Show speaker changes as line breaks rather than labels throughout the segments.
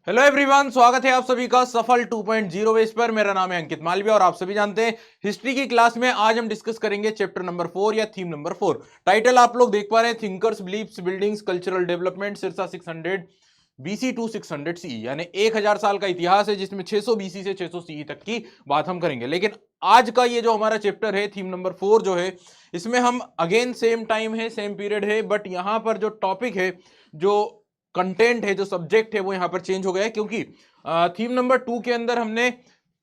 Hello everyone, स्वागत है आप सभी का सफल 2.0 बेस पर। मेरा नाम है अंकित मालवीय और आप सभी जानते हैं हिस्ट्री की क्लास में आज हम डिस्कस करेंगे चैप्टर नंबर 4 या थीम नंबर 4। टाइटल आप लोग देख पा रहे हैं, thinkers, beliefs, buildings, cultural development, circa 600 BC to 600 C, यानी 1000 साल का इतिहास है जिसमें 600 बीसी से 600 सी तक की बात हम करेंगे। लेकिन आज का ये जो हमारा चैप्टर है, थीम नंबर 4 जो है, इसमें हम अगेन सेम टाइम है, सेम पीरियड है, बट यहां पर जो टॉपिक है, जो कंटेंट है, जो सब्जेक्ट है, वो यहां पर चेंज हो गया है। क्योंकि थीम नंबर 2 के अंदर हमने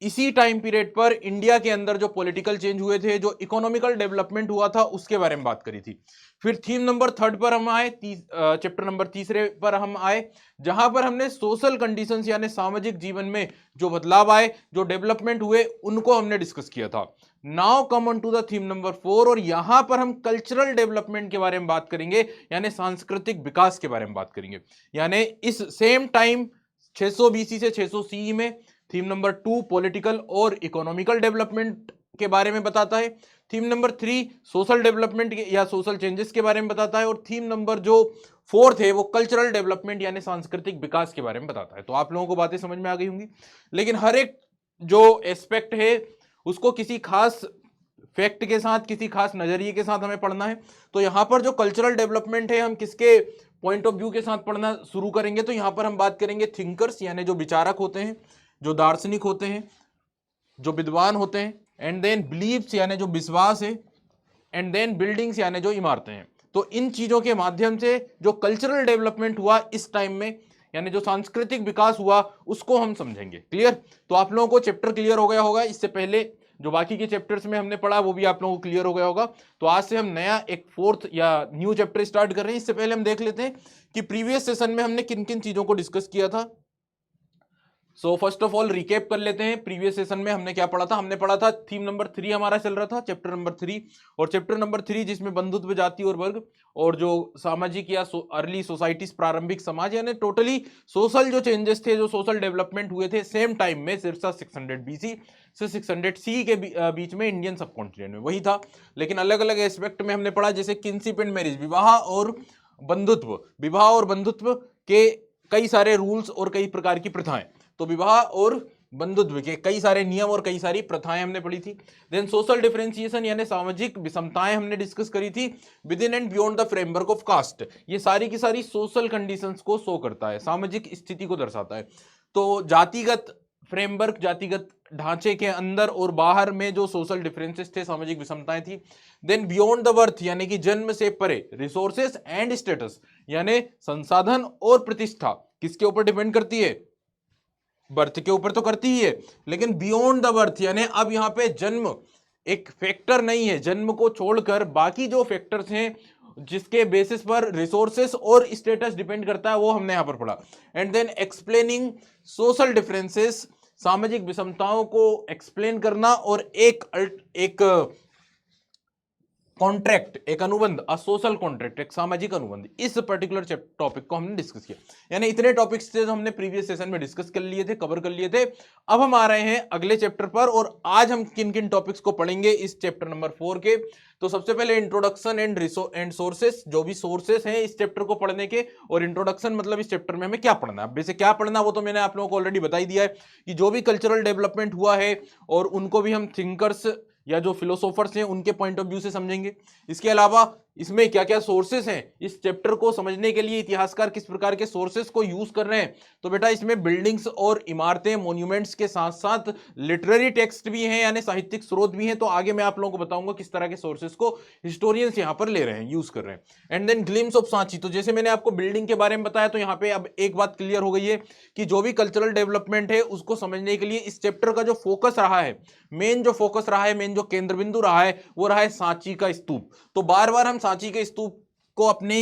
इसी टाइम पीरियड पर इंडिया के अंदर जो पॉलिटिकल चेंज हुए थे, जो इकोनॉमिकल डेवलपमेंट हुआ था, उसके बारे में बात करी थी। फिर थीम नंबर 3 पर हम आए, चैप्टर नंबर 3 पर हम आए, जहां पर हमने सोशल कंडीशंस यानी सामाजिक जीवन में जो बदलाव आए, जो डेवलपमेंट हुए, उनको हमने डिस्कस किया था। Now come on to the theme number 4, और यहां पर हम कल्चरल डेवलपमेंट के बारे में बात करेंगे, यानी सांस्कृतिक विकास के बारे में बात करेंगे। यानी इस सेम टाइम 600 बीसी से 600 सी में थीम नंबर 2 पॉलिटिकल और इकोनॉमिकल डेवलपमेंट के बारे में बताता है। थीम नंबर 3 सोशल डेवलपमेंट या सोशल चेंजेस के बारे में बताता है, और थीम नंबर जो 4 है वो कल्चरल डेवलपमेंट यानी सांस्कृतिक विकास के बारे में बताता है। तो आप लोगों को बातें समझ में आ गई होंगी। लेकिन हर एक जो एस्पेक्ट है उसको किसी खास फैक्ट के साथ, किसी खास नजरिए के साथ हमें पढ़ना है। तो यहां पर जो कल्चरल डेवलपमेंट है, हम किसके पॉइंट ऑफ व्यू के साथ पढ़ना शुरू करेंगे? तो यहां पर हम बात करेंगे थिंकर्स यानी जो विचारक होते हैं, जो दार्शनिक होते हैं, जो विद्वान होते हैं, एंड देन बिलीव्स यानी जो विश्वास है, एंड देन बिल्डिंग्स यानी जो इमारतें हैं। तो इन चीजों के माध्यम से जो कल्चरल डेवलपमेंट हुआ इस टाइम में, यानी जो सांस्कृतिक विकास हुआ, उसको हम समझेंगे। क्लियर? तो आप लोगों को चैप्टर क्लियर हो गया होगा। इससे पहले जो बाकी के चैप्टर्स में हमने पढ़ा वो भी आप लोगों को क्लियर हो गया होगा। तो आज से हम नया एक 4th या न्यू चैप्टर स्टार्ट कर रहे हैं। इससे पहले हम देख लेते हैं कि प्रीवियस सेशन में हमने किन किन चीजों को डिस्कस किया था। So first of all recap कर लेते हैं। प्रीवियस सेशन में हमने क्या पढ़ा था? हमने पढ़ा था थीम नंबर 3 हमारा चल रहा था, चैप्टर नंबर 3, और चैप्टर नंबर 3 जिसमें बंधुत्व, जाति और वर्ग, और जो सामाजिक या अर्ली सोसाइटीज, प्रारंभिक समाज, यानी टोटली सोशल जो चेंजेस थे, जो सोशल डेवलपमेंट हुए थे सेम टाइम में, सिरसा 600 बीसी से 600 सी के बीच में इंडियन सब कॉन्टिनेंट में, वही था। लेकिन अलग अलग एस्पेक्ट में हमने पढ़ा, जैसे किनशिप एंड मैरिज, विवाह और बंधुत्व, विवाह और बंधुत्व के कई सारे रूल्स और कई प्रकार की प्रथाएं। तो विवाह और बंधुत्व के कई सारे नियम और कई सारी प्रथाएं हमने पढ़ी थी। देन सोशल डिफरेंशिएशन यानी सामाजिक विषमताएं हमने डिस्कस करी थी, within and beyond the framework of caste. ये सारी की सारी सोशल कंडीशंस को शो करता है, सामाजिक स्थिति को दर्शाता है। तो जातिगत फ्रेमवर्क, जातिगत ढांचे के अंदर और बाहर में जो सोशल डिफरेंसेस थे, सामाजिक विषमताएं थी। देन बियॉन्ड द बर्थ यानी कि जन्म से परे, रिसोर्सेस एंड स्टेटस यानी संसाधन और प्रतिष्ठा किसके ऊपर डिपेंड करती है? बर्थ के ऊपर तो करती ही है, लेकिन बियॉन्ड द बर्थ यानी अब यहां पे जन्म एक फैक्टर नहीं है। जन्म को छोड़कर बाकी जो फैक्टर्स हैं जिसके बेसिस पर रिसोर्सेस और स्टेटस डिपेंड करता है, वो हमने यहां पर पढ़ा। And then explaining social differences, सामाजिक विषमताओं को एक्सप्लेन करना, और एक कॉन्ट्रैक्ट, एक अनुबंध, अ सोशल कॉन्ट्रैक्ट, एक सामाजिक अनुबंध, इस पर्टिकुलर टॉपिक को हमने डिस्कस किया। यानी इतने टॉपिक्स थे जो हमने प्रीवियस सेशन में डिस्कस कर लिए थे, कवर कर लिए थे। अब हम आ रहे हैं अगले चैप्टर पर, और आज हम किन किन टॉपिक्स को पढ़ेंगे इस चैप्टर नंबर 4 के। तो सबसे पहले इंट्रोडक्शन एंड सोर्सेस, जो भी सोर्सेस हैं इस चैप्टर को पढ़ने के, और इंट्रोडक्शन मतलब इस चैप्टर में हमें क्या पढ़ना है। बेसिक क्या पढ़ना वो तो मैंने आप लोगों को ऑलरेडी बता ही दिया है, कि जो भी कल्चरल डेवलपमेंट हुआ है और उनको भी हम थिंकर्स या जो फिलोसोफर्स हैं उनके पॉइंट ऑफ व्यू से समझेंगे। इसके अलावा इसमें क्या क्या सोर्सेस हैं, इस चैप्टर को समझने के लिए इतिहासकार किस प्रकार के सोर्सेस को यूज कर रहे हैं। तो बेटा इसमें बिल्डिंग्स और इमारतें, मॉन्यूमेंट्स के साथ साथ लिटरेरी टेक्स्ट भी हैं, यानी साहित्यिक स्रोत भी हैं। तो आगे मैं आप लोगों को बताऊंगा किस तरह के सोर्सेस को हिस्टोरियंस यहां पर ले रहे हैं, यूज कर रहे हैं। And then glimpse of Sanchi, तो जैसे मैंने आपको बिल्डिंग के बारे में बताया, तो यहां पे अब एक बात क्लियर हो गई है कि जो भी कल्चरल डेवलपमेंट है उसको समझने के लिए इस चैप्टर का जो फोकस रहा है, मेन जो फोकस रहा है, मेन जो केंद्र बिंदु रहा है, वो रहा है सांची का स्तूप। तो बार बार हम सांची के स्तूप को अपने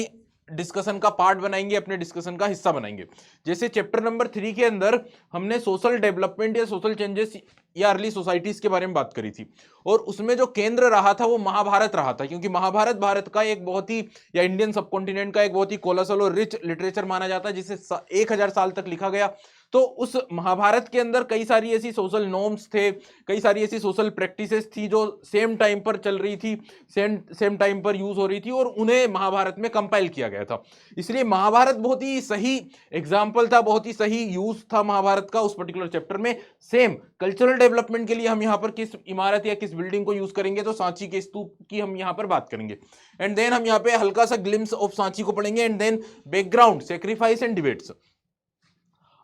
डिस्कशन का पार्ट बनाएंगे, अपने डिस्कशन का हिस्सा बनाएंगे। जैसे चैप्टर नंबर 3 के अंदर हमने सोशल डेवलपमेंट या सोशल चेंजेस या अर्ली सोसाइटीज के बारे में बात करी थी, और उसमें जो केंद्र रहा था वो महाभारत रहा था, क्योंकि महाभारत भारत का एक बहुत ही, या इंडियन सबकॉन्टिनेंट का एक बहुत ही कोलोसल और रिच लिटरेचर माना जाता है, जिसे 1000 साल तक लिखा गया। तो उस महाभारत के अंदर कई सारी ऐसी सोशल नॉर्म्स थे, कई सारी ऐसी सोशल प्रैक्टिसेस थी जो सेम टाइम पर चल रही थी, सेम टाइम पर यूज हो रही थी और उन्हें महाभारत में कंपाइल किया गया था। इसलिए महाभारत बहुत ही सही एग्जाम्पल था, बहुत ही सही यूज था महाभारत का उस पर्टिकुलर चैप्टर में। सेम कल्चरल डेवलपमेंट के लिए हम यहाँ पर किस इमारत या किस बिल्डिंग को यूज करेंगे, तो सांची के स्तूप की हम यहाँ पर बात करेंगे। एंड देन हम यहाँ पे हल्का सा ग्लिम्स ऑफ सांची को पढ़ेंगे and then background, sacrifice and debates.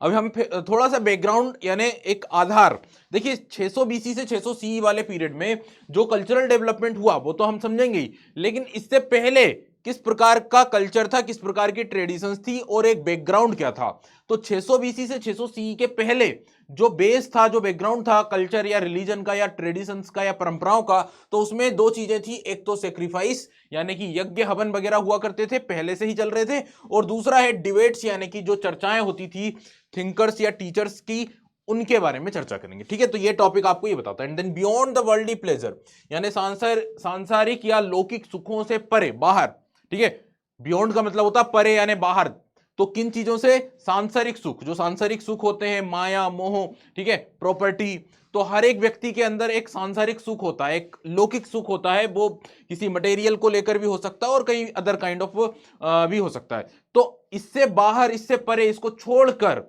अब हम थोड़ा सा बैकग्राउंड यानी एक आधार देखिए, 600 बीसी से 600 सीई वाले पीरियड में जो कल्चरल डेवलपमेंट हुआ वो तो हम समझेंगे ही, लेकिन इससे पहले किस प्रकार का कल्चर था, किस प्रकार की ट्रेडिशंस थी और एक बैकग्राउंड क्या था। तो 600 बीसी से 600 सीई के पहले जो बेस था, जो बैकग्राउंड था कल्चर या रिलीजन का या ट्रेडिशंस का या परंपराओं का, तो उसमें दो चीजें थी। एक तो सेक्रीफाइस यानी कि यज्ञ हवन वगैरह हुआ करते थे, पहले से ही चल रहे थे, और दूसरा है डिबेट्स यानी कि जो चर्चाएं होती थी थिंकर्स या टीचर्स की, उनके बारे में चर्चा करेंगे। ठीक है, तो ये टॉपिक आपको ये बताता है। And then beyond the worldly pleasure यानी सांसारिक या लौकिक सुखों से परे, बाहर। ठीक है, बियॉन्ड का मतलब होता है परे यानी बाहर। तो किन चीजों से? सांसारिक सुख, जो सांसारिक सुख होते हैं, माया मोह, ठीक है, प्रॉपर्टी। तो हर एक व्यक्ति के अंदर एक सांसारिक सुख होता है, एक लौकिक सुख होता है, वो किसी मटेरियल को लेकर भी हो सकता है और कई अदर काइंड ऑफ भी हो सकता है। तो इससे बाहर, इससे परे, इसको छोड़कर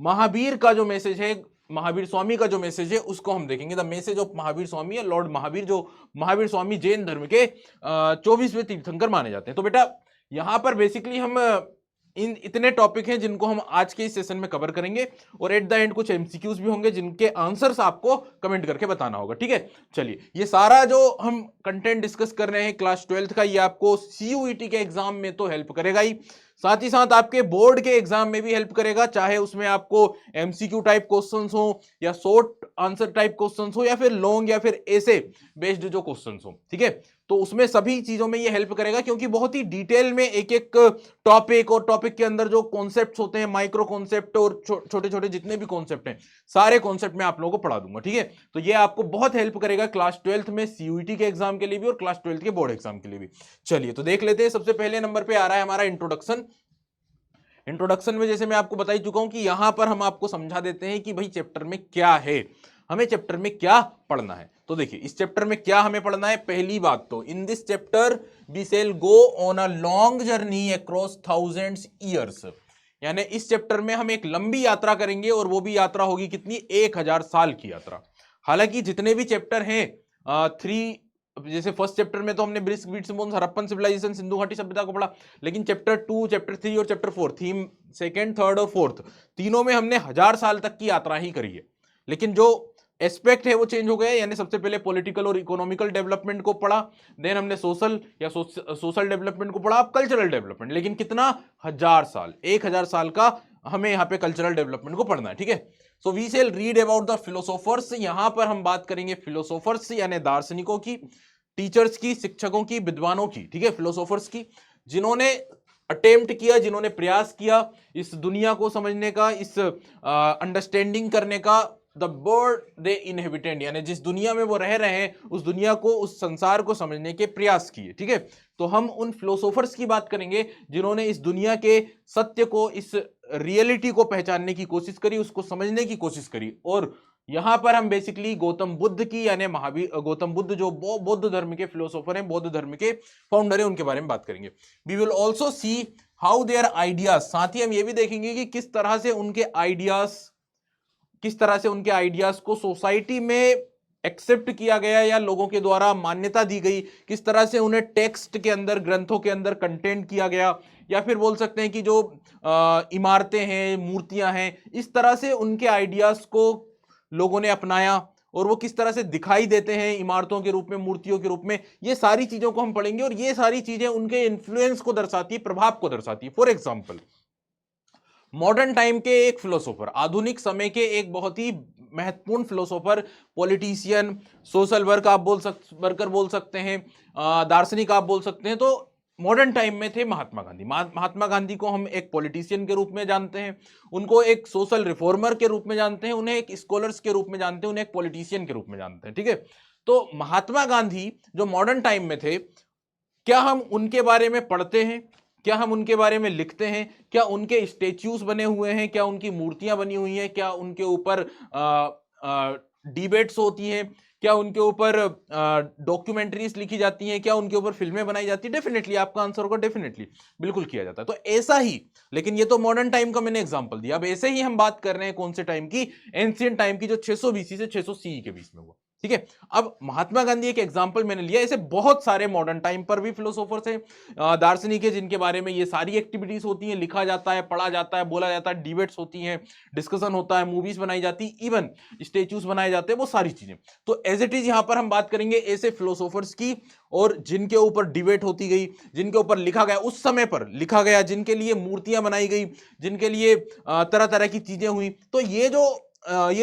महावीर का जो मैसेज है, महावीर स्वामी का जो मैसेज है, उसको हम देखेंगे। द मैसेज ऑफ महावीर स्वामी या लॉर्ड महावीर, जो महावीर स्वामी जैन धर्म के 24वें तीर्थंकर माने जाते हैं। तो बेटा यहां पर बेसिकली हम इन इतने टॉपिक हैं जिनको हम आज के इस सेशन में कवर करेंगे, और एट द एंड कुछ एमसीक्यूज भी होंगे जिनके आंसर्स आपको कमेंट करके बताना होगा। ठीक है, चलिए, ये सारा जो हम कंटेंट डिस्कस कर रहे हैं क्लास 12th का, ये आपको सीयूईटी के एग्जाम में तो हेल्प करेगा ही, साथ ही साथ आपके बोर्ड के एग्जाम में भी हेल्प करेगा, चाहे उसमें आपको एमसीक्यू टाइप क्वेश्चंस हो या शॉर्ट आंसर टाइप क्वेश्चंस हो या फिर लॉन्ग या फिर ऐसे बेस्ड जो क्वेश्चंस हो। ठीक है, तो उसमें सभी चीजों में ये हेल्प करेगा, क्योंकि बहुत ही डिटेल में एक एक टॉपिक और टॉपिक के अंदर जो कॉन्सेप्ट्स होते हैं, माइक्रो कॉन्सेप्ट और छोटे छोटे जितने भी कॉन्सेप्ट हैं, सारे कॉन्सेप्ट मैं आप लोगों को पढ़ा दूंगा। ठीक है, तो ये आपको बहुत हेल्प करेगा क्लास 12th में सीयूईटी के एग्जाम के लिए भी और क्लास 12th के बोर्ड एग्जाम के लिए भी। चलिए, तो देख लेते हैं। सबसे पहले नंबर पे आ रहा है हमारा इंट्रोडक्शन। इंट्रोडक्शन में जैसे मैं आपको बता ही चुका हूं कि यहां पर हम आपको समझा देते हैं कि भाई चैप्टर में क्या है, हमें चैप्टर में क्या पढ़ना है। तो देखिए, इस चैप्टर में क्या हमें पढ़ना है। पहली बात तो, in this chapter we shall go on a long journey across thousands years, यानी इस चैप्टर में हम एक लंबी यात्रा करेंगे, और वो भी यात्रा होगी कितनी? 1000 साल की यात्रा। हालांकि जितने भी चैप्टर हैं, जैसे फर्स्ट चैप्टर में तो हमने bricks beads bones, Harappan civilisation, Sindhu घाटी सभ्यता को पढ़ा, लेकिन चैप्टर 2, चैप्टर 3 और चैप्टर 4, थीम सेकंड, थर्ड और फोर्थ, तीनों में हमने 1000 साल तक की यात्रा ही करी है। लेकिन जो एस्पेक्ट है वो चेंज हो गया, यानी सबसे पहले पॉलिटिकल और इकोनॉमिकल डेवलपमेंट को पढ़ा, देन हमने सोशल या सोशल डेवलपमेंट को पढ़ा, अब कल्चरल डेवलपमेंट। लेकिन कितना? 1000 साल, 1000 साल का हमें यहाँ पे कल्चरल डेवलपमेंट को पढ़ना है। ठीक है, so we shall read about the philosophers. यहां पर हम बात करेंगे फिलोसोफर्स यानी दार्शनिकों की, टीचर्स की, शिक्षकों की, विद्वानों की। ठीक है, फिलोसोफर्स की, जिन्होंने अटेम्प्ट किया, जिन्होंने प्रयास किया इस दुनिया को समझने का, इस अंडरस्टैंडिंग करने का, द वर्ल्ड दे इनहेबिटेड, यानी जिस दुनिया में वो रह रहे हैं, उस दुनिया को, उस संसार को समझने के प्रयास किए। ठीक है, तो हम उन फिलोसोफर्स की बात करेंगे जिन्होंने इस दुनिया के सत्य को, इस रियलिटी को पहचानने की कोशिश करी, उसको समझने की कोशिश करी। और यहां पर हम बेसिकली गौतम बुद्ध की, यानी महावीर गौतम बुद्ध जो बौद्ध धर्म के फिलोसोफर हैं, बौद्ध धर्म के फाउंडर हैं, उनके बारे में बात करेंगे। We will also see how their ideas, साथ ही हम ये भी देखेंगे कि किस तरह से उनके आइडियाज को सोसाइटी में एक्सेप्ट किया गया या लोगों के द्वारा मान्यता दी गई, किस तरह से उन्हें टेक्स्ट के अंदर, ग्रंथों के अंदर कंटेंट किया गया, या फिर बोल सकते हैं कि जो इमारतें हैं, मूर्तियां हैं, इस तरह से उनके आइडियाज को लोगों ने अपनाया और वो किस तरह से दिखाई देते हैं इमारतों के रूप में, मूर्तियों के रूप में। ये सारी चीजों को हम पढ़ेंगे, और ये सारी चीजें उनके इन्फ्लुएंस को दर्शाती है, प्रभाव को दर्शाती है। फॉर एग्जाम्पल, मॉडर्न टाइम के एक फिलोसोफर, आधुनिक समय के एक बहुत ही महत्वपूर्ण फिलोसोफर, पॉलिटिशियन, सोशल वर्कर बोल सकते हैं, दार्शनिक आप बोल सकते हैं, तो मॉडर्न टाइम में थे महात्मा गांधी। महात्मा गांधी को हम एक पॉलिटिशियन के रूप में जानते हैं, उनको एक सोशल रिफॉर्मर के रूप में जानते हैं, उन्हें एक स्कॉलर्स के रूप में जानते हैं, उन्हें एक पॉलिटिशियन के रूप में जानते हैं। ठीक है, तो महात्मा गांधी जो मॉडर्न टाइम में थे, क्या हम उनके बारे में पढ़ते हैं? क्या हम उनके बारे में लिखते हैं? क्या उनके स्टेच्यूज बने हुए हैं? क्या उनकी मूर्तियां बनी हुई हैं? क्या उनके ऊपर डिबेट्स होती हैं? क्या उनके ऊपर डॉक्यूमेंट्रीज लिखी जाती हैं? क्या उनके ऊपर फिल्में बनाई जाती है? डेफिनेटली आपका आंसर होगा डेफिनेटली, बिल्कुल किया जाता है। तो ऐसा ही, लेकिन ये तो मॉडर्न टाइम का मैंने एग्जांपल दिया। अब ऐसे ही हम बात कर रहे हैं कौन से टाइम की? एंशिएंट टाइम की, जो 600 बीसी से 600 सीई के बीच में हुआ। ठीक है, अब महात्मा गांधी एक एग्जांपल मैंने लिया, ऐसे बहुत सारे मॉडर्न टाइम पर भी फिलोसोफर्स हैं, दार्शनिक है, जिनके बारे में ये सारी एक्टिविटीज होती हैं, लिखा जाता है, पढ़ा जाता है, बोला जाता है, डिबेट्स होती हैं, डिस्कशन होता है, मूवीज बनाई जाती है, इवन स्टेच्यूज बनाए जाते हैं, वो सारी चीजें। तो एज इट इज यहां पर हम बात करेंगे ऐसे फिलोसोफर्स की, और जिनके ऊपर डिबेट होती गई, जिनके ऊपर लिखा गया, उस समय पर लिखा गया, जिनके लिए मूर्तियां बनाई गई, जिनके लिए तरह तरह की चीजें हुई। तो ये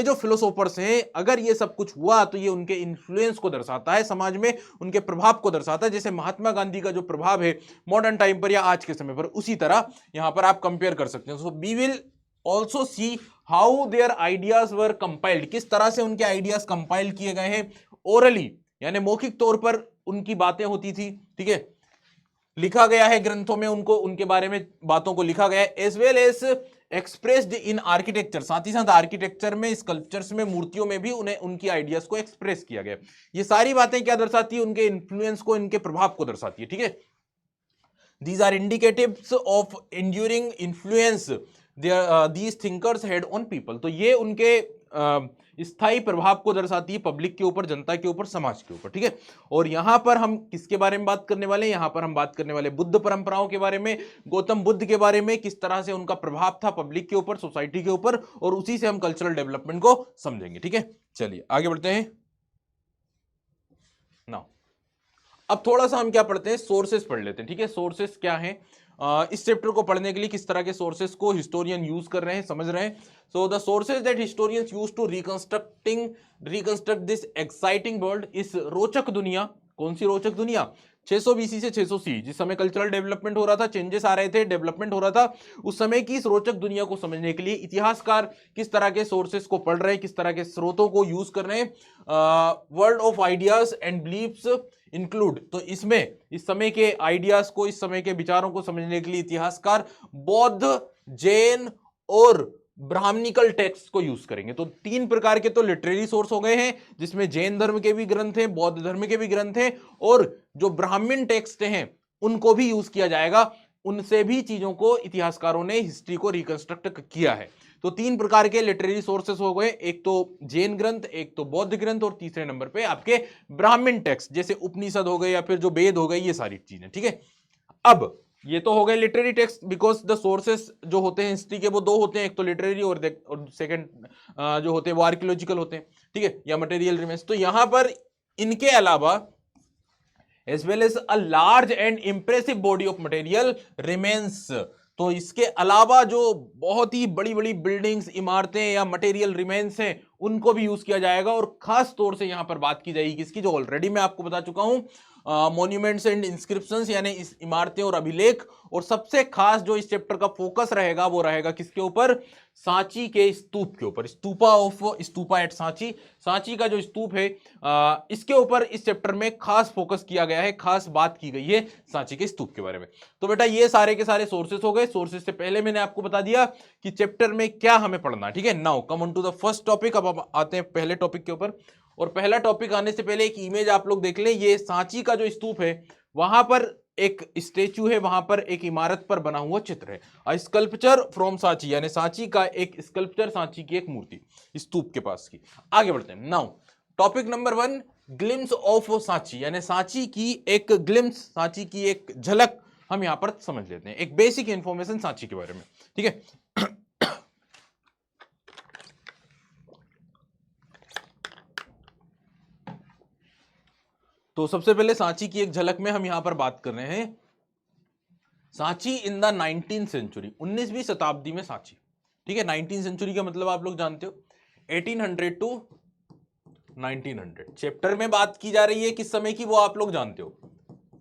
जो फिलोसोफर्स हैं, अगर ये सब कुछ हुआ तो ये उनके इन्फ्लुएंस को दर्शाता है, समाज में उनके प्रभाव को दर्शाता है। जैसे महात्मा गांधी का जो प्रभाव है मॉडर्न टाइम पर या आज के समय पर, उसी तरह यहां पर आप कंपेयर कर सकते हैं। So we will also see how their ideas were compiled, किस तरह से उनके आइडियाज कंपाइल किए गए हैं ओरली, यानी मौखिक तौर पर उनकी बातें होती थी। ठीक है, लिखा गया है ग्रंथों में, उनको उनके बारे में बातों को लिखा गया है, as well as expressed in architecture, साथ ही साथ आर्किटेक्चर में, स्कल्पचर्स में, मूर्तियों में भी उन्हें उनकी आइडियाज को एक्सप्रेस किया गया। ये सारी बातें क्या दर्शाती है? उनके इन्फ्लुएंस को, इनके प्रभाव को दर्शाती है। ठीक है, these are indicatives of enduring influence these thinkers had on people। तो ये उनके स्थायी प्रभाव को दर्शाती है पब्लिक के ऊपर, जनता के ऊपर, समाज के ऊपर। ठीक है, और यहां पर हम किसके बारे में बात करने वाले हैं? यहां पर हम बात करने वाले बुद्ध परंपराओं के बारे में, गौतम बुद्ध के बारे में, किस तरह से उनका प्रभाव था पब्लिक के ऊपर, सोसाइटी के ऊपर, और उसी से हम कल्चरल डेवलपमेंट को समझेंगे। ठीक है, चलिए आगे बढ़ते हैं। नाउ अब थोड़ा सा हम क्या पढ़ते हैं, सोर्सेस पढ़ लेते हैं। ठीक है, सोर्सेस क्या हैं? इस चैप्टर को पढ़ने के लिए किस तरह के सोर्सेस को हिस्टोरियन यूज कर रहे हैं, समझ रहे हैं। So the sources that historians use to reconstruct this exciting world, इस रोचक दुनिया, कौन सी रोचक दुनिया? 600 बीसी से 600 सी, जिस समय कल्चरल डेवलपमेंट हो रहा था, चेंजेस आ रहे थे, डेवलपमेंट हो रहा था, उस समय की इस रोचक दुनिया को समझने के लिए इतिहासकार किस तरह के सोर्सेस को पढ़ रहे हैं, किस तरह के स्रोतों को यूज कर रहे हैं। World of ideas and beliefs include, तो इसमें इस समय के आइडियाज को, इस समय के विचारों को समझने के लिए इतिहासकार बौद्ध, जैन और ब्राह्मणिकल टेक्स्ट को यूज करेंगे। तो तीन प्रकार के तो लिटरेरी सोर्स हो गए हैं, जिसमें जैन धर्म के भी ग्रंथ हैं, बौद्ध धर्म के भी ग्रंथ हैं, और जो ब्राह्मण टेक्स्ट हैं उनको भी यूज किया जाएगा। उनसे भी चीजों को इतिहासकारों ने, हिस्ट्री को रिकंस्ट्रक्ट किया है। तो तीन प्रकार के लिटरेरी सोर्सेस हो गए, एक तो जैन ग्रंथ, एक तो बौद्ध ग्रंथ, और तीसरे नंबर पे आपके ब्राह्मण टेक्स्ट, जैसे उपनिषद हो गए या फिर जो वेद हो गए, ये सारी चीजें। ठीक है, अब ये तो हो गए literary text, because the sources जो होते हैं हिस्ट्री के वो दो होते हैं, एक तो लिटरेरी और सेकंड जो होते हैं वो आर्कियोलॉजिकल होते हैं। ठीक है, या मटेरियल रिमेन्स। तो यहां पर इनके अलावा as well as a large and impressive body of material remains, तो इसके अलावा जो बहुत ही बड़ी बड़ी बिल्डिंग्स, इमारतें या मटेरियल रिमेन्स हैं, उनको भी यूज किया जाएगा। और खास तौर से यहां पर बात की जाएगी किसकी, जो ऑलरेडी मैं आपको बता चुका हूं, मॉन्यूमेंट्स एंड इंस्क्रिप्शंस, यानी इस इमारतें और अभिलेख। और सबसे खास जो इस चैप्टर का फोकस रहेगा वो रहेगा किसके ऊपर? सांची के स्तूप के ऊपर, स्तूपा एट सांची, सांची का जो स्तूप है, इसके ऊपर इस चैप्टर में खास फोकस किया गया है, खास बात की गई है सांची के स्तूप के बारे में। तो बेटा ये सारे के सारे सोर्सेस हो गए। सोर्सेस से पहले मैंने आपको बता दिया कि चैप्टर में क्या हमें पढ़ना है। ठीक है, now come on to the first topic. अब आते हैं पहले टॉपिक के ऊपर, और पहला टॉपिक आने से पहले एक इमेज आप लोग देख लें। ये सांची का जो स्तूप है, वहां पर एक स्टेच्यू है, वहां पर एक इमारत पर बना हुआ चित्र है, अ स्कल्पचर फ्रॉम सांची, यानी सांची का एक स्कल्पचर, सांची की एक मूर्ति स्तूप के पास की। आगे बढ़ते हैं। Now topic number 1, glimpse of Sanchi, यानी सांची की एक ग्लिम्स, सांची की एक झलक हम यहां पर समझ लेते हैं, एक बेसिक इंफॉर्मेशन सांची के बारे में। ठीक है, तो सबसे पहले सांची की एक झलक में हम यहां पर बात कर रहे हैं Sanchi in the 19th century, 19वीं शताब्दी में सांची। ठीक है, 19th सेंचुरी का मतलब आप लोग जानते हो 1800 टू 1900। चैप्टर में बात की जा रही है किस समय की, वो आप लोग जानते हो।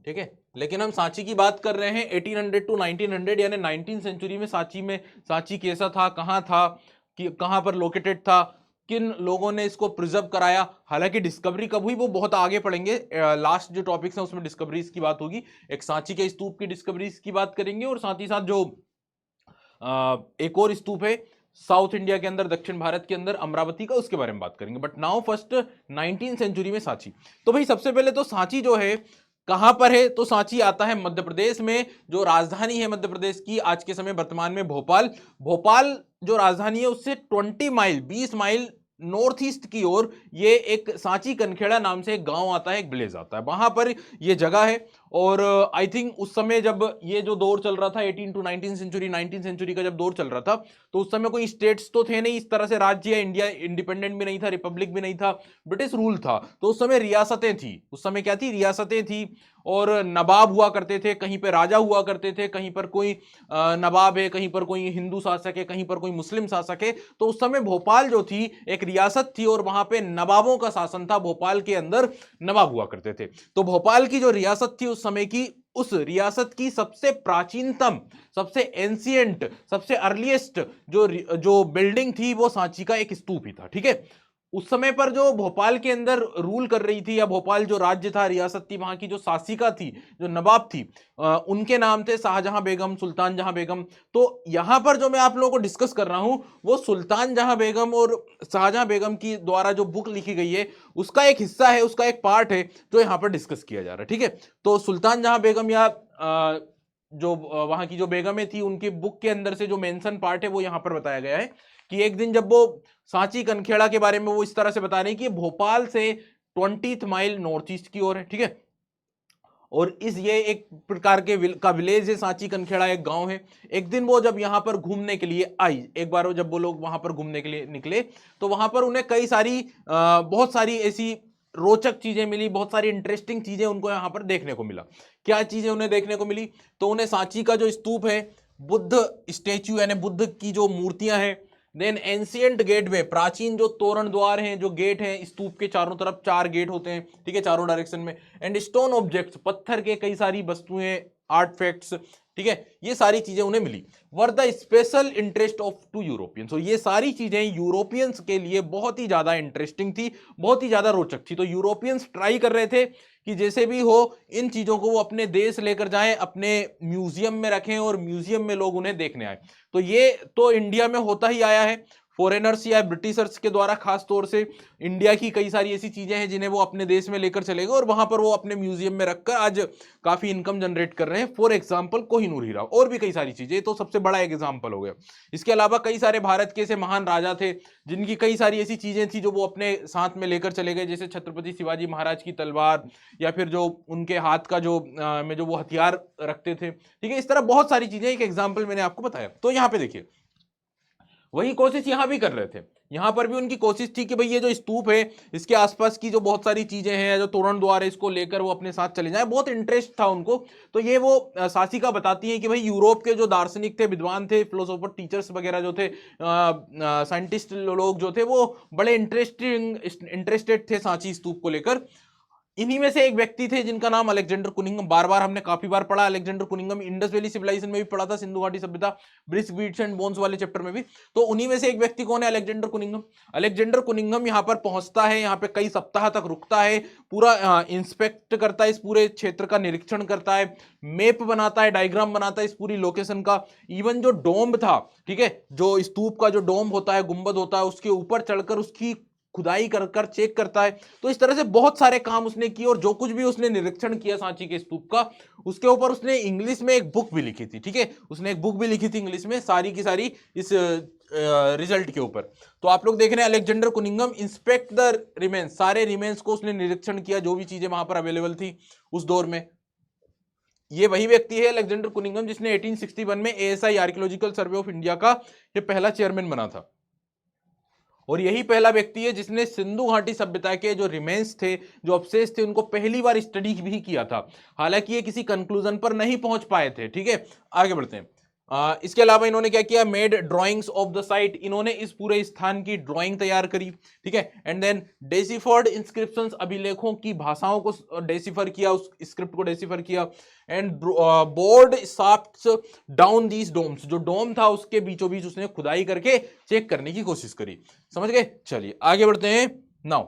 ठीक है, लेकिन हम सांची की बात कर रहे हैं 1800 टू 1900, यानी 19th सेंचुरी में सांची कैसा था, कहां था, कि कहां पर लोकेटेड था, किन लोगों ने इसको प्रिजर्व कराया, हालांकि डिस्कवरी कब हुई वो बहुत आगे पढ़ेंगे, लास्ट जो टॉपिक्स हैं उसमें डिस्कवरीज की बात होगी, एक सांची के स्तूप की डिस्कवरीज की बात करेंगे, और साथ ही साथ जो एक और स्तूप है साउथ इंडिया के अंदर, दक्षिण भारत के अंदर, अमरावती का, उसके बारे में बात करेंगे। बट नाउ फर्स्ट 19वीं सेंचुरी में सांची। तो भाई सबसे पहले तो सांची जो है कहां पर है, तो सांची आता है मध्य प्रदेश में। जो राजधानी है मध्य प्रदेश की आज के समय वर्तमान में भोपाल, भोपाल जो राजधानी है उससे 20 माइल नॉर्थ ईस्ट की ओर ये एक सांची कनखेड़ा नाम से एक गांव आता है, एक विलेज आता है, वहां पर ये जगह है। और आई थिंक उस समय जब ये जो दौर चल रहा था 18 टू 19 सेंचुरी, 19 सेंचुरी का जब दौर चल रहा था, तो उस समय कोई स्टेट्स तो थे नहीं इस तरह से, राज्य या इंडिया इंडिपेंडेंट भी नहीं था, रिपब्लिक भी नहीं था, ब्रिटिश रूल था। तो उस समय रियासतें थी, उस समय क्या थी, रियासतें थी, और नवाब हुआ करते थे, कहीं पर राजा हुआ करते थे, कहीं पर कोई नवाब है, कहीं पर कोई हिंदू शासक है, कहीं पर कोई मुस्लिम शासक है। तो उस समय भोपाल जो थी एक रियासत थी और वहां पे नवाबों का शासन था, भोपाल के अंदर नवाब हुआ करते थे। तो भोपाल की जो रियासत थी उस समय की, उस रियासत की सबसे प्राचीनतम, सबसे एंशिएंट, सबसे अर्लीस्ट जो बिल्डिंग थी वो सांची का एक स्तूप ही था। ठीक है, उस समय पर जो भोपाल के अंदर रूल कर रही थी, या भोपाल जो राज्य था, रियासत थी, वहां की जो शासिका थी, जो नवाब थी, उनके नाम थे शाहजहां बेगम, सुल्तान जहां बेगम। तो यहां पर जो मैं आप लोगों को डिस्कस कर रहा हूं वो सुल्तान जहां बेगम और शाहजहां बेगम की द्वारा जो बुक लिखी गई है उसका एक हिस्सा है, उसका एक पार्ट है जो यहां पर डिस्कस किया जा रहा है। ठीक है, तो सुल्तान जहां बेगम या जो वहां की जो बेगमें थी उनकी बुक के अंदर से जो मेंशन पार्ट है वो यहां पर बताया गया है कि एक दिन जब वो सांची कनखेड़ा के बारे में वो इस तरह से बता रहे हैं कि भोपाल से 20 माइल नॉर्थ ईस्ट की ओर है। ठीक है, और ये एक प्रकार के का विलेज है सांची कनखेड़ा, एक गांव है। एक दिन वो जब यहां पर घूमने के लिए आई, एक बार वो जब वो लोग वहां पर घूमने के लिए निकले, तो वहां पर उन्हें कई सारी बहुत सारी ऐसी रोचक चीजें मिली, बहुत सारी इंटरेस्टिंग चीजें उनको यहां पर देखने को मिला। क्या चीजें उन्हें देखने को मिली, तो उन्हें सांची का जो स्तूप है, बुद्ध स्टेच्यू यानी बुद्ध की जो मूर्तियां हैं, देन एंशियंट गेटवे, प्राचीन जो तोरण द्वार हैं, जो गेट हैं, स्तूप के चारों तरफ 4 गेट होते हैं, ठीक है, चारों डायरेक्शन में, एंड स्टोन ऑब्जेक्ट्स, पत्थर के कई सारी वस्तुएं, आर्टफैक्ट्स, ठीक है, ये सारी चीजें उन्हें मिली। Were the special interest of to Europeans, और ये सारी चीजें यूरोपियंस के लिए बहुत ही ज्यादा इंटरेस्टिंग थी, बहुत ही ज्यादा रोचक थी। तो यूरोपियंस ट्राई कर रहे थे कि जैसे भी हो इन चीजों को वो अपने देश लेकर जाएं, अपने म्यूजियम में रखें और म्यूजियम में लोग उन्हें देखने आए। तो ये तो इंडिया में होता ही आया है, फॉरेनर्स या ब्रिटिशर्स के द्वारा खास तौर से इंडिया की कई सारी ऐसी चीजें हैं जिन्हें वो अपने देश में लेकर चले गए और वहां पर वो अपने म्यूजियम में रखकर आज काफी इनकम जनरेट कर रहे हैं। फॉर एग्जांपल कोहिनूर हीरा, और भी कई सारी चीजें, तो सबसे बड़ा एक एग्जांपल हो गया। इसके अलावा कई सारे भारत के ऐसे महान राजा थे जिनकी कई सारी ऐसी चीजें थी जो वो अपने साथ में लेकर चले गए, जैसे छत्रपति शिवाजी महाराज की तलवार, या फिर जो उनके हाथ का जो में जो वो हथियार रखते थे। ठीक है, इस तरह बहुत सारी चीजें, एक एग्जाम्पल मैंने आपको बताया। तो यहाँ पे देखिए वही कोशिश यहां भी कर रहे थे, यहां पर भी उनकी कोशिश थी कि भाई ये जो स्तूप है इसके आसपास की जो बहुत सारी चीजें हैं, जो तोरण द्वार है, इसको लेकर वो अपने साथ चले जाए, बहुत इंटरेस्ट था उनको। तो ये वो शासिका बताती है कि भाई यूरोप के जो दार्शनिक थे, विद्वान थे, फिलोसोफर, टीचर्स वगैरह जो थे, साइंटिस्ट लोग जो थे, वो बड़े इंटरेस्टेड थे सांची स्तूप को लेकर। इन्हीं में से एक व्यक्ति थे जिनका नाम अलेक्जेंडर कुनिंघम, बार बार हमने काफी बार पढ़ा अलेक्जेंडर कुनिंघम, इंडस वैली सिविलाइजेशन में भी पढ़ा था, सिंधु घाटी सभ्यता, ब्रिक्स बीट्स एंड बोन्स वाले चैप्टर में भी। तो उन्हीं में से एक व्यक्ति कौन है, अलेक्जेंडर कुनिंघम। अलेक्जेंडर कुनिंघम यहाँ पर पहुंचता है, यहाँ पे कई सप्ताह तक रुकता है, पूरा इंस्पेक्ट करता है, इस पूरे क्षेत्र का निरीक्षण करता है, मैप बनाता है, डायग्राम बनाता है इस पूरी लोकेशन का। इवन जो डोम था, ठीक है, जो स्तूप का जो डोम होता है, गुंबद होता है, उसके ऊपर चढ़कर उसकी खुदाई कर कर चेक करता है। तो इस तरह से बहुत सारे काम उसने किए, और जो कुछ भी उसने निरीक्षण किया सांची के स्तूप का, उसके ऊपर उसने इंग्लिश में एक बुक भी लिखी थी। ठीक है, उसने एक बुक भी लिखी थी इंग्लिश में, सारी की सारी इस रिजल्ट के ऊपर। तो आप लोग देख रहे हैं अलेक्जेंडर कुनिंघम इंस्पेक्ट द रिमेन्स, सारे रिमेन्स को उसने निरीक्षण किया, जो भी चीजें वहां पर अवेलेबल थी उस दौर में। ये वही व्यक्ति है अलेक्जेंडर कुनिंघम जिसने 1861 में ASI archaeological survey of India का ये पहला चेयरमैन बना था, और यही पहला व्यक्ति है जिसने सिंधु घाटी सभ्यता के जो रिमेन्स थे, जो अवशेष थे, उनको पहली बार स्टडी भी किया था। हालांकि ये किसी कंक्लूजन पर नहीं पहुंच पाए थे। ठीक है, आगे बढ़ते हैं। इसके अलावा इन्होंने क्या किया, made drawings of the site, इन्होंने इस पूरे स्थान की ड्राइंग तैयार करी, ठीक है। एंड देन डेसिफर्ड इंस्क्रिप्शंस, अभिलेखों की भाषाओं को डेसिफर किया, उस स्क्रिप्ट को डेसिफर किया। And bored shafts down these domes, जो डोम था उसके बीचों बीच उसने खुदाई करके चेक करने की कोशिश करी। समझ गए? चलिए आगे बढ़ते हैं। नाउ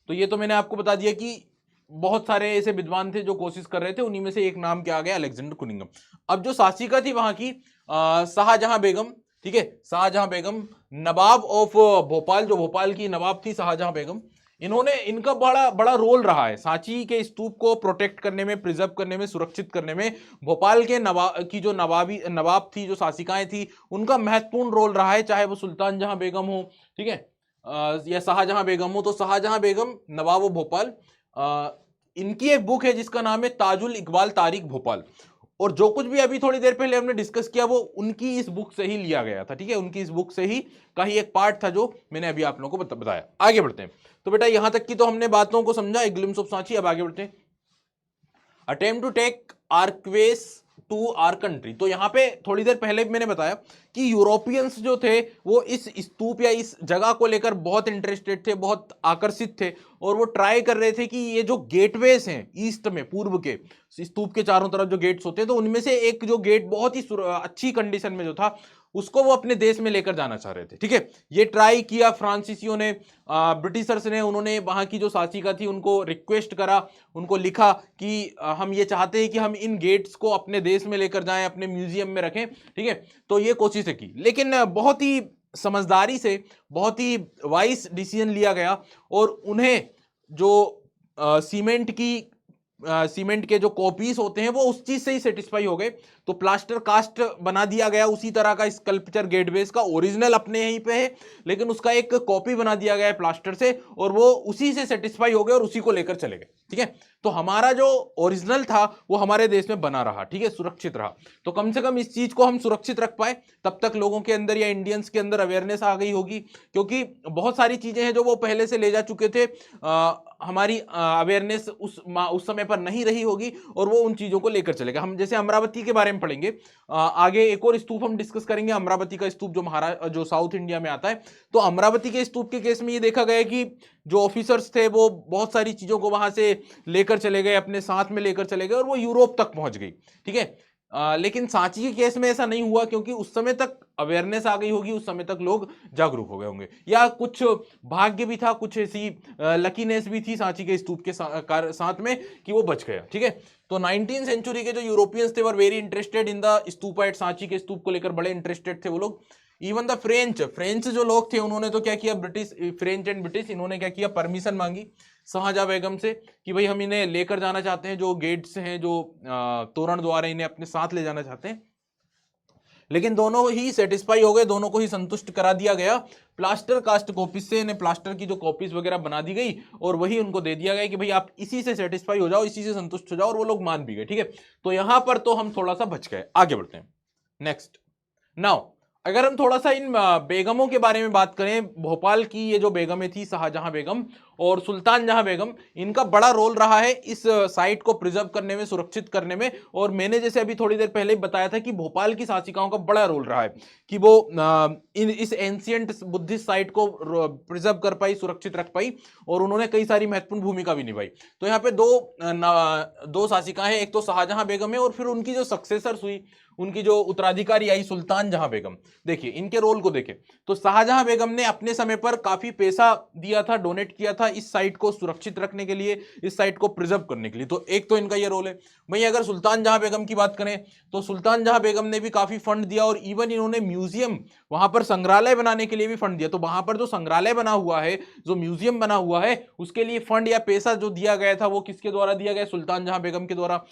तो ये तो मैंने आपको बता दिया कि बहुत सारे ऐसे विद्वान थे जो कोशिश कर रहे थे, उन्हीं में से एक नाम क्या आ गया, अलेक्जेंडर कुनिंगम। अब जो शासिका थी वहां की शाहजहां बेगम, ठीक है, शाहजहां बेगम, नवाब ऑफ भोपाल, जो भोपाल की नवाब थी शाहजहां बेगम, इन्होंने, इनका बड़ा बड़ा रोल रहा है सांची के स्तूप को प्रोटेक्ट करने में, प्रिजर्व करने में, सुरक्षित करने में। भोपाल के नवाब थी, जो शासिकाएं थी, उनका महत्वपूर्ण रोल रहा है, चाहे वो सुल्तान जहां बेगम हो, ठीक है, या शाहजहां बेगम हो। तो शाहजहां बेगम, नवाब ऑफ भोपाल, इनकी एक बुक है जिसका नाम है ताजुल इकबाल तारीख भोपाल, और जो कुछ भी अभी थोड़ी देर पहले हमने डिस्कस किया वो उनकी इस बुक से ही लिया गया था, ठीक है, उनकी इस बुक से ही का ही एक पार्ट था जो मैंने अभी आप लोगों को बताया। आगे बढ़ते हैं। तो बेटा यहां तक की तो हमने बातों को समझा, एक ग्लिम्स ऑफ सांची। अब आगे बढ़ते हैं। Attempt to take archives to our country, तो यहां पे थोड़ी देर पहले मैंने बताया कि यूरोपियंस जो थे वो इस स्तूप या इस जगह को लेकर बहुत इंटरेस्टेड थे, बहुत आकर्षित थे, और वो ट्राई कर रहे थे कि ये जो गेटवेज हैं ईस्ट में, पूर्व के स्तूप के चारों तरफ जो गेट्स होते हैं, तो उनमें से एक जो गेट बहुत ही अच्छी कंडीशन में जो था उसको वो अपने देश में लेकर जाना चाह रहे थे, ठीक है। ये ट्राई किया फ्रांसीसियों ने, ब्रिटिशर्स ने, उन्होंने वहां की जो शासिका थी उनको रिक्वेस्ट करा, उनको लिखा कि हम ये चाहते हैं कि हम इन गेट्स को अपने देश में लेकर जाएं, अपने म्यूजियम में रखें, ठीक है। तो ये कोशिशें की, लेकिन बहुत ही समझदारी से, बहुत ही वाइस डिसीजन लिया गया, और उन्हें जो सीमेंट के जो कॉपीज होते हैं वो उस चीज से ही सेटिस्फाई हो गए। तो प्लास्टर कास्ट बना दिया गया उसी तरह का स्कल्पचर गेटवेज का, ओरिजिनल अपने यहीं पे है, लेकिन उसका एक कॉपी बना दिया गया है प्लास्टर से, और वो उसी से सेटिस्फाई हो गए और उसी को लेकर चले गए, ठीक है। तो हमारा जो ओरिजिनल था वो हमारे देश में बना रहा, ठीक है, सुरक्षित रहा। तो कम से कम इस चीज को हम सुरक्षित रख पाए, तब तक लोगों के अंदर या इंडियंस के अंदर अवेयरनेस आ गई होगी, क्योंकि बहुत सारी चीजें हैं जो वो पहले से ले जा चुके थे, हमारी अवेयरनेस उस समय पर नहीं रही होगी, और वो उन चीजों को लेकर चले गए। हम जैसे अमरावती के बारे में पढ़ेंगे, आगे एक और स्तूप हम डिस्कस करेंगे, अमरावती का स्तूप जो साउथ इंडिया में आता है। तो अमरावती के स्तूप के केस में ये देखा गया कि जो ऑफिसर्स थे वो बहुत सारी चीजों को वहां से लेकर चले गए, अपने साथ में लेकर चले गए, और वो यूरोप तक पहुंच गई, ठीक है। लेकिन सांची के केस में ऐसा नहीं हुआ, क्योंकि उस समय तक अवेयरनेस आ गई होगी, उस समय तक लोग जागरूक हो गए होंगे, या कुछ भाग्य भी था, कुछ ऐसी लकीनेस भी थी सांची के स्तूप के साथ में कि वो बच गया, ठीक है। तो 19th सेंचुरी के जो यूरोपियंस थे were very interested in the stupa at Sanchi के स्तूप को लेकर बड़े इंटरेस्टेड थे वो लोग। इवन द फ्रेंच जो लोग थे उन्होंने तो क्या किया, फ्रेंच एंड ब्रिटिश, इन्होंने क्या किया, परमिशन मांगी शाहजहां बेगम से कि भाई हम इन्हें लेकर जाना चाहते हैं, जो गेट्स हैं, जो तोरण द्वार है, इन्हें अपने साथ ले जाना चाहते हैं। लेकिन दोनों ही सेटिस्फाई हो गए, दोनों को ही संतुष्ट करा दिया गया। प्लास्टर कास्ट कॉपीज से इन्हें प्लास्टर की जो कॉपीज वगैरह बना दी गई, और वही उनको दे दिया गया कि भाई आप इसी से सेटिस्फाई हो जाओ, इसी से संतुष्ट हो जाओ, और वो लोग मान भी गए, ठीक है। तो यहां पर तो हम थोड़ा सा बच गए। आगे बढ़ते हैं। नेक्स्ट, नाउ अगर हम थोड़ा सा इन बेगमों के बारे में बात करें, भोपाल की ये जो बेगमें थी, शाहजहां बेगम और सुल्तान जहां बेगम, इनका बड़ा रोल रहा है इस साइट को प्रिजर्व करने में, सुरक्षित करने में। और मैंने जैसे अभी थोड़ी देर पहले ही बताया था कि भोपाल की शासिकाओं का बड़ा रोल रहा है कि वो इस एंशियंट बुद्धिस्ट साइट को प्रिजर्व कर पाई, सुरक्षित रख पाई, और उन्होंने कई सारी महत्वपूर्ण भूमिका भी निभाई। तो यहाँ पे दो शासिकाएं हैं, एक तो शाहजहां बेगम है, और फिर उनकी जो सक्सेसर्स हुई, उनकी जो उत्तराधिकारी आई, सुल्तान जहां बेगम। देखिए इनके रोल को देखें तो शाहजहां बेगम ने अपने समय पर काफी पैसा दिया था, डोनेट किया था इस साइट को सुरक्षित रखने के लिए, इस साइट को प्रिजर्व करने के लिए। तो एक तो इनका ये रोल है। वहीं अगर सुल्तान जहां बेगम की बात करें तो सुल्तान जहां बेगम ने भी काफी फंड दिया, और इवन इन्होंने म्यूजियम, वहां पर संग्रहालय बनाने के लिए भी फंड दिया। तो वहां पर जो संग्रहालय बना हुआ है, जो म्यूजियम बना हुआ है, उसके लिए फंड या पैसा जो दिया गया था वो किसके द्वारा दिया गया, सुल्तान जहां बेगम के द्वारा।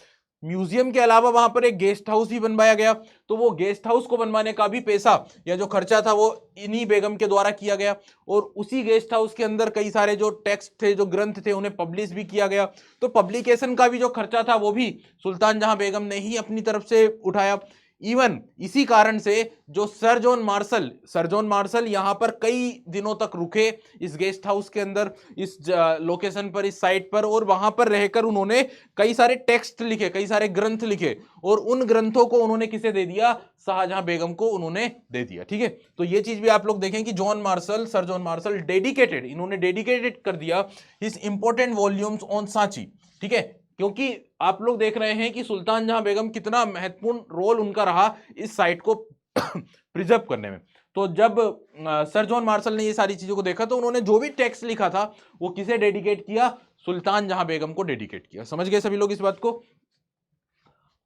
म्यूजियम के अलावा वहां पर एक गेस्ट हाउस भी बनवाया गया, तो वो गेस्ट हाउस को बनवाने का भी पैसा या जो खर्चा था वो इन्हीं बेगम के द्वारा किया गया। और उसी गेस्ट हाउस के अंदर कई सारे जो टेक्स्ट थे, जो ग्रंथ थे, उन्हें पब्लिश भी किया गया। तो पब्लिकेशन का भी जो खर्चा था वो भी सुल्तान जहां बेगम ने ही अपनी तरफ से उठाया। इवन इसी कारण से जो सर जॉन मार्शल यहां पर कई दिनों तक रुके इस गेस्ट हाउस के अंदर, इस लोकेशन पर, इस साइट पर, और वहां पर रहकर उन्होंने कई सारे टेक्स्ट लिखे, कई सारे ग्रंथ लिखे, और उन ग्रंथों को उन्होंने किसे दे दिया? शाहजहां बेगम को उन्होंने दे दिया। ठीक है, तो ये चीज भी आप लोग देखें कि सर जॉन मार्शल इन्होंने डेडिकेटेड कर दिया his important volumes on Sanchi. ठीक है, क्योंकि आप लोग देख रहे हैं कि सुल्तान जहां बेगम कितना महत्वपूर्ण रोल उनका रहा इस साइट को प्रिजर्व करने में। तो जब सर जॉन मार्शल ने ये सारी चीजों को देखा तो उन्होंने जो भी टेक्स्ट लिखा था वो किसे डेडिकेट किया? सुल्तान जहां बेगम को डेडिकेट किया। समझ गए सभी लोग इस बात को?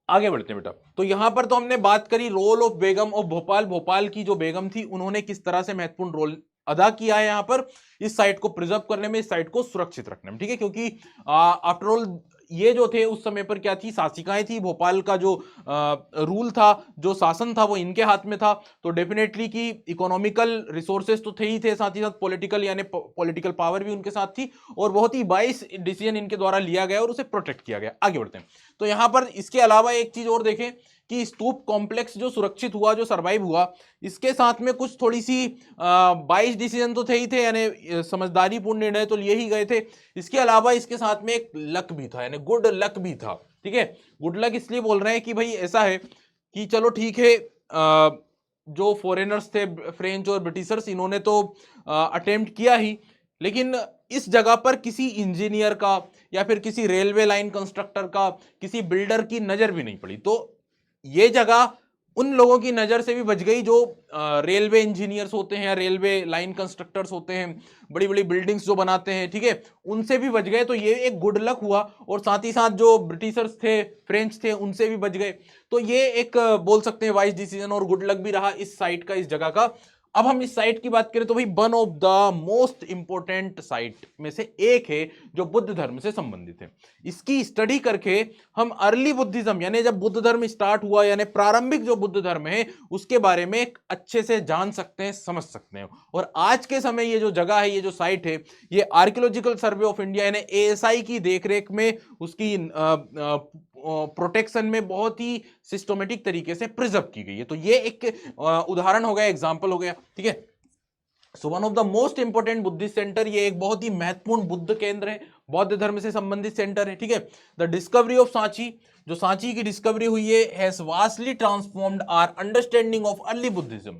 आगे बढ़ते हैं बेटा। तो यहां पर तो हमने बात करी role of begum of Bhopal. Bhopal की जो बेगम थी उन्होंने किस तरह से महत्वपूर्ण रोल अदा किया है यहां पर इस साइट को प्रिजर्व करने में, इस साइट को सुरक्षित रखने में। ठीक है, क्योंकि आफ्टर ऑल ये जो थे उस समय पर क्या थी? शासिकाएं थी। भोपाल का जो रूल था, जो शासन था, वो इनके हाथ में था। तो डेफिनेटली कि इकोनॉमिकल रिसोर्सेज तो थे ही थे, साथ ही साथ पॉलिटिकल यानी पॉलिटिकल पावर भी उनके साथ थी, और बहुत ही वाइस डिसीजन इनके द्वारा लिया गया और उसे प्रोटेक्ट किया गया। आगे बढ़ते हैं। तो यहां पर इसके अलावा एक चीज और देखें कि स्तूप कॉम्प्लेक्स जो सुरक्षित हुआ, जो सरवाइव हुआ, इसके साथ में कुछ थोड़ी सी वाइज डिसीजन तो थे ही थे, यानी समझदारीपूर्ण निर्णय तो लिए ही गए थे। इसके अलावा इसके साथ में एक लक भी था, यानी गुड लक भी था। ठीक है, गुड लक इसलिए बोल रहे हैं कि भाई ऐसा है कि चलो ठीक है, जो फॉरेनर्स थे, फ्रेंच और ब्रिटिशर्स, इन्होंने तो अटेम्प्ट किया ही, लेकिन इस जगह पर किसी इंजीनियर का या फिर किसी रेलवे लाइन कंस्ट्रक्टर का, किसी बिल्डर की नजर भी नहीं पड़ी। तो ये जगह उन लोगों की नजर से भी बच गई जो रेलवे इंजीनियर्स होते हैं या रेलवे लाइन कंस्ट्रक्टर्स होते हैं, बड़ी बड़ी बिल्डिंग्स जो बनाते हैं। ठीक है, उनसे भी बच गए। तो ये एक गुड लक हुआ, और साथ ही साथ जो ब्रिटिशर्स थे, फ्रेंच थे, उनसे भी बच गए। तो ये एक बोल सकते हैं वाइज डिसीजन और गुड लक भी रहा इस साइट का, इस जगह का। अब हम इस साइट की बात करें तो भाई one of the most important site में से एक है जो बुद्ध धर्म से संबंधित है। इसकी स्टडी करके हम अर्ली बुद्धिज्म, यानी जब बुद्ध धर्म स्टार्ट हुआ, यानी प्रारंभिक जो बुद्ध धर्म है उसके बारे में अच्छे से जान सकते हैं, समझ सकते हैं। और आज के समय ये जो जगह है, ये जो साइट है, ये आर्कियोलॉजिकल सर्वे ऑफ इंडिया यानी एएसआई की देखरेख में, उसकी प्रोटेक्शन में बहुत ही सिस्टमेटिक तरीके से प्रिजर्व की गई है। तो ये एक उदाहरण हो गया, एग्जांपल हो गया। ठीक है, so one of the most important Buddhist centre, ये एक बहुत ही महत्वपूर्ण बुद्ध केंद्र है, बौद्ध धर्म से संबंधित सेंटर है। ठीक है, द डिस्कवरी ऑफ सांची, जो सांची की डिस्कवरी हुई है, has vastly transformed our understanding of early Buddhism.